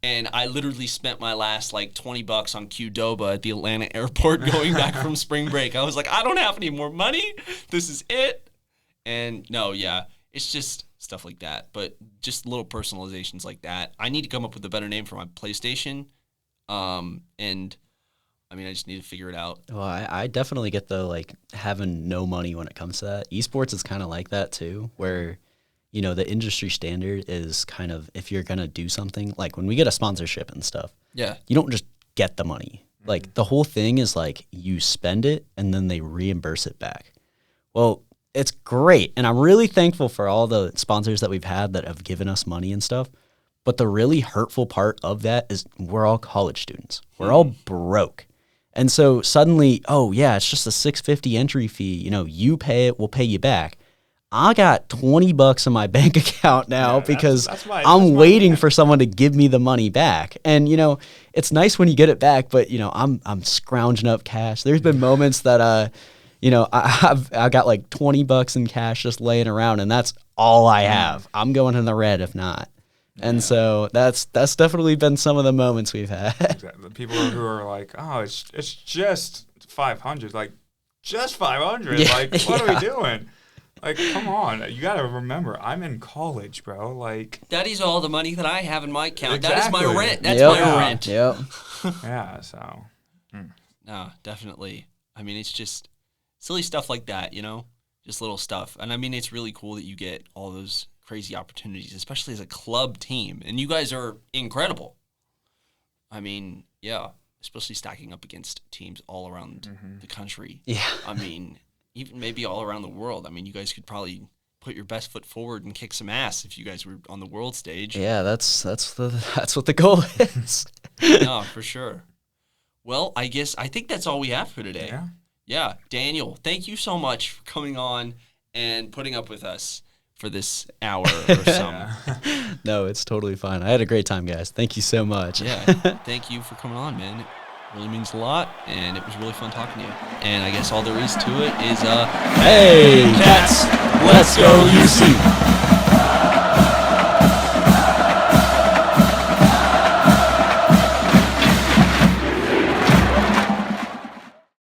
And I literally spent my last like $20 on Qdoba at the Atlanta airport going back from spring break. I was like, I don't have any more money. This is it. And no, yeah, it's just stuff like that. But just little personalizations like that. I need to come up with a better name for my PlayStation. I just need to figure it out. Well, I definitely get the, having no money when it comes to that. Esports is kind of like that, too, where, the industry standard is kind of, if you're going to do something, like when we get a sponsorship and stuff, you don't just get the money. Mm-hmm. Like, the whole thing is, you spend it, and then they reimburse it back. Well, it's great, and I'm really thankful for all the sponsors that we've had that have given us money and stuff. But the really hurtful part of that is we're all college students. We're all broke. And so suddenly, oh, yeah, it's just a $650 entry fee. You pay it, we'll pay you back. I got $20 in my bank account now Yeah, because that's my waiting plan. for someone to give me the money back. And it's nice when you get it back, but I'm scrounging up cash. There's been moments that I got like $20 in cash just laying around, and that's all I have. I'm going in the red if not. And so that's definitely been some of the moments we've had. Exactly. The people who are like, oh, it's just 500. Like, just 500? Yeah, Like, what are yeah. we doing? Like, come on. You got to remember, I'm in college, bro. Like, That is all the money that I have in my account. That is my Exactly. rent. That's Yep. my rent. Yep. yeah, so. No, definitely. I mean, it's just silly stuff like that, just little stuff. And I mean, it's really cool that you get all those crazy opportunities, especially as a club team. And you guys are incredible. I mean, yeah, especially stacking up against teams all around the country. Yeah. I mean, even maybe all around the world. I mean, you guys could probably put your best foot forward and kick some ass if you guys were on the world stage. Yeah, that's what the goal is. No, for sure. Well, I think that's all we have for today. Yeah. Yeah, Daniel, thank you so much for coming on and putting up with us for this hour or so. No, it's totally fine. I had a great time, guys. Thank you so much. Yeah, thank you for coming on, man. It really means a lot, and it was really fun talking to you. And I guess all there is to it is, Hey, cats, let's go UC.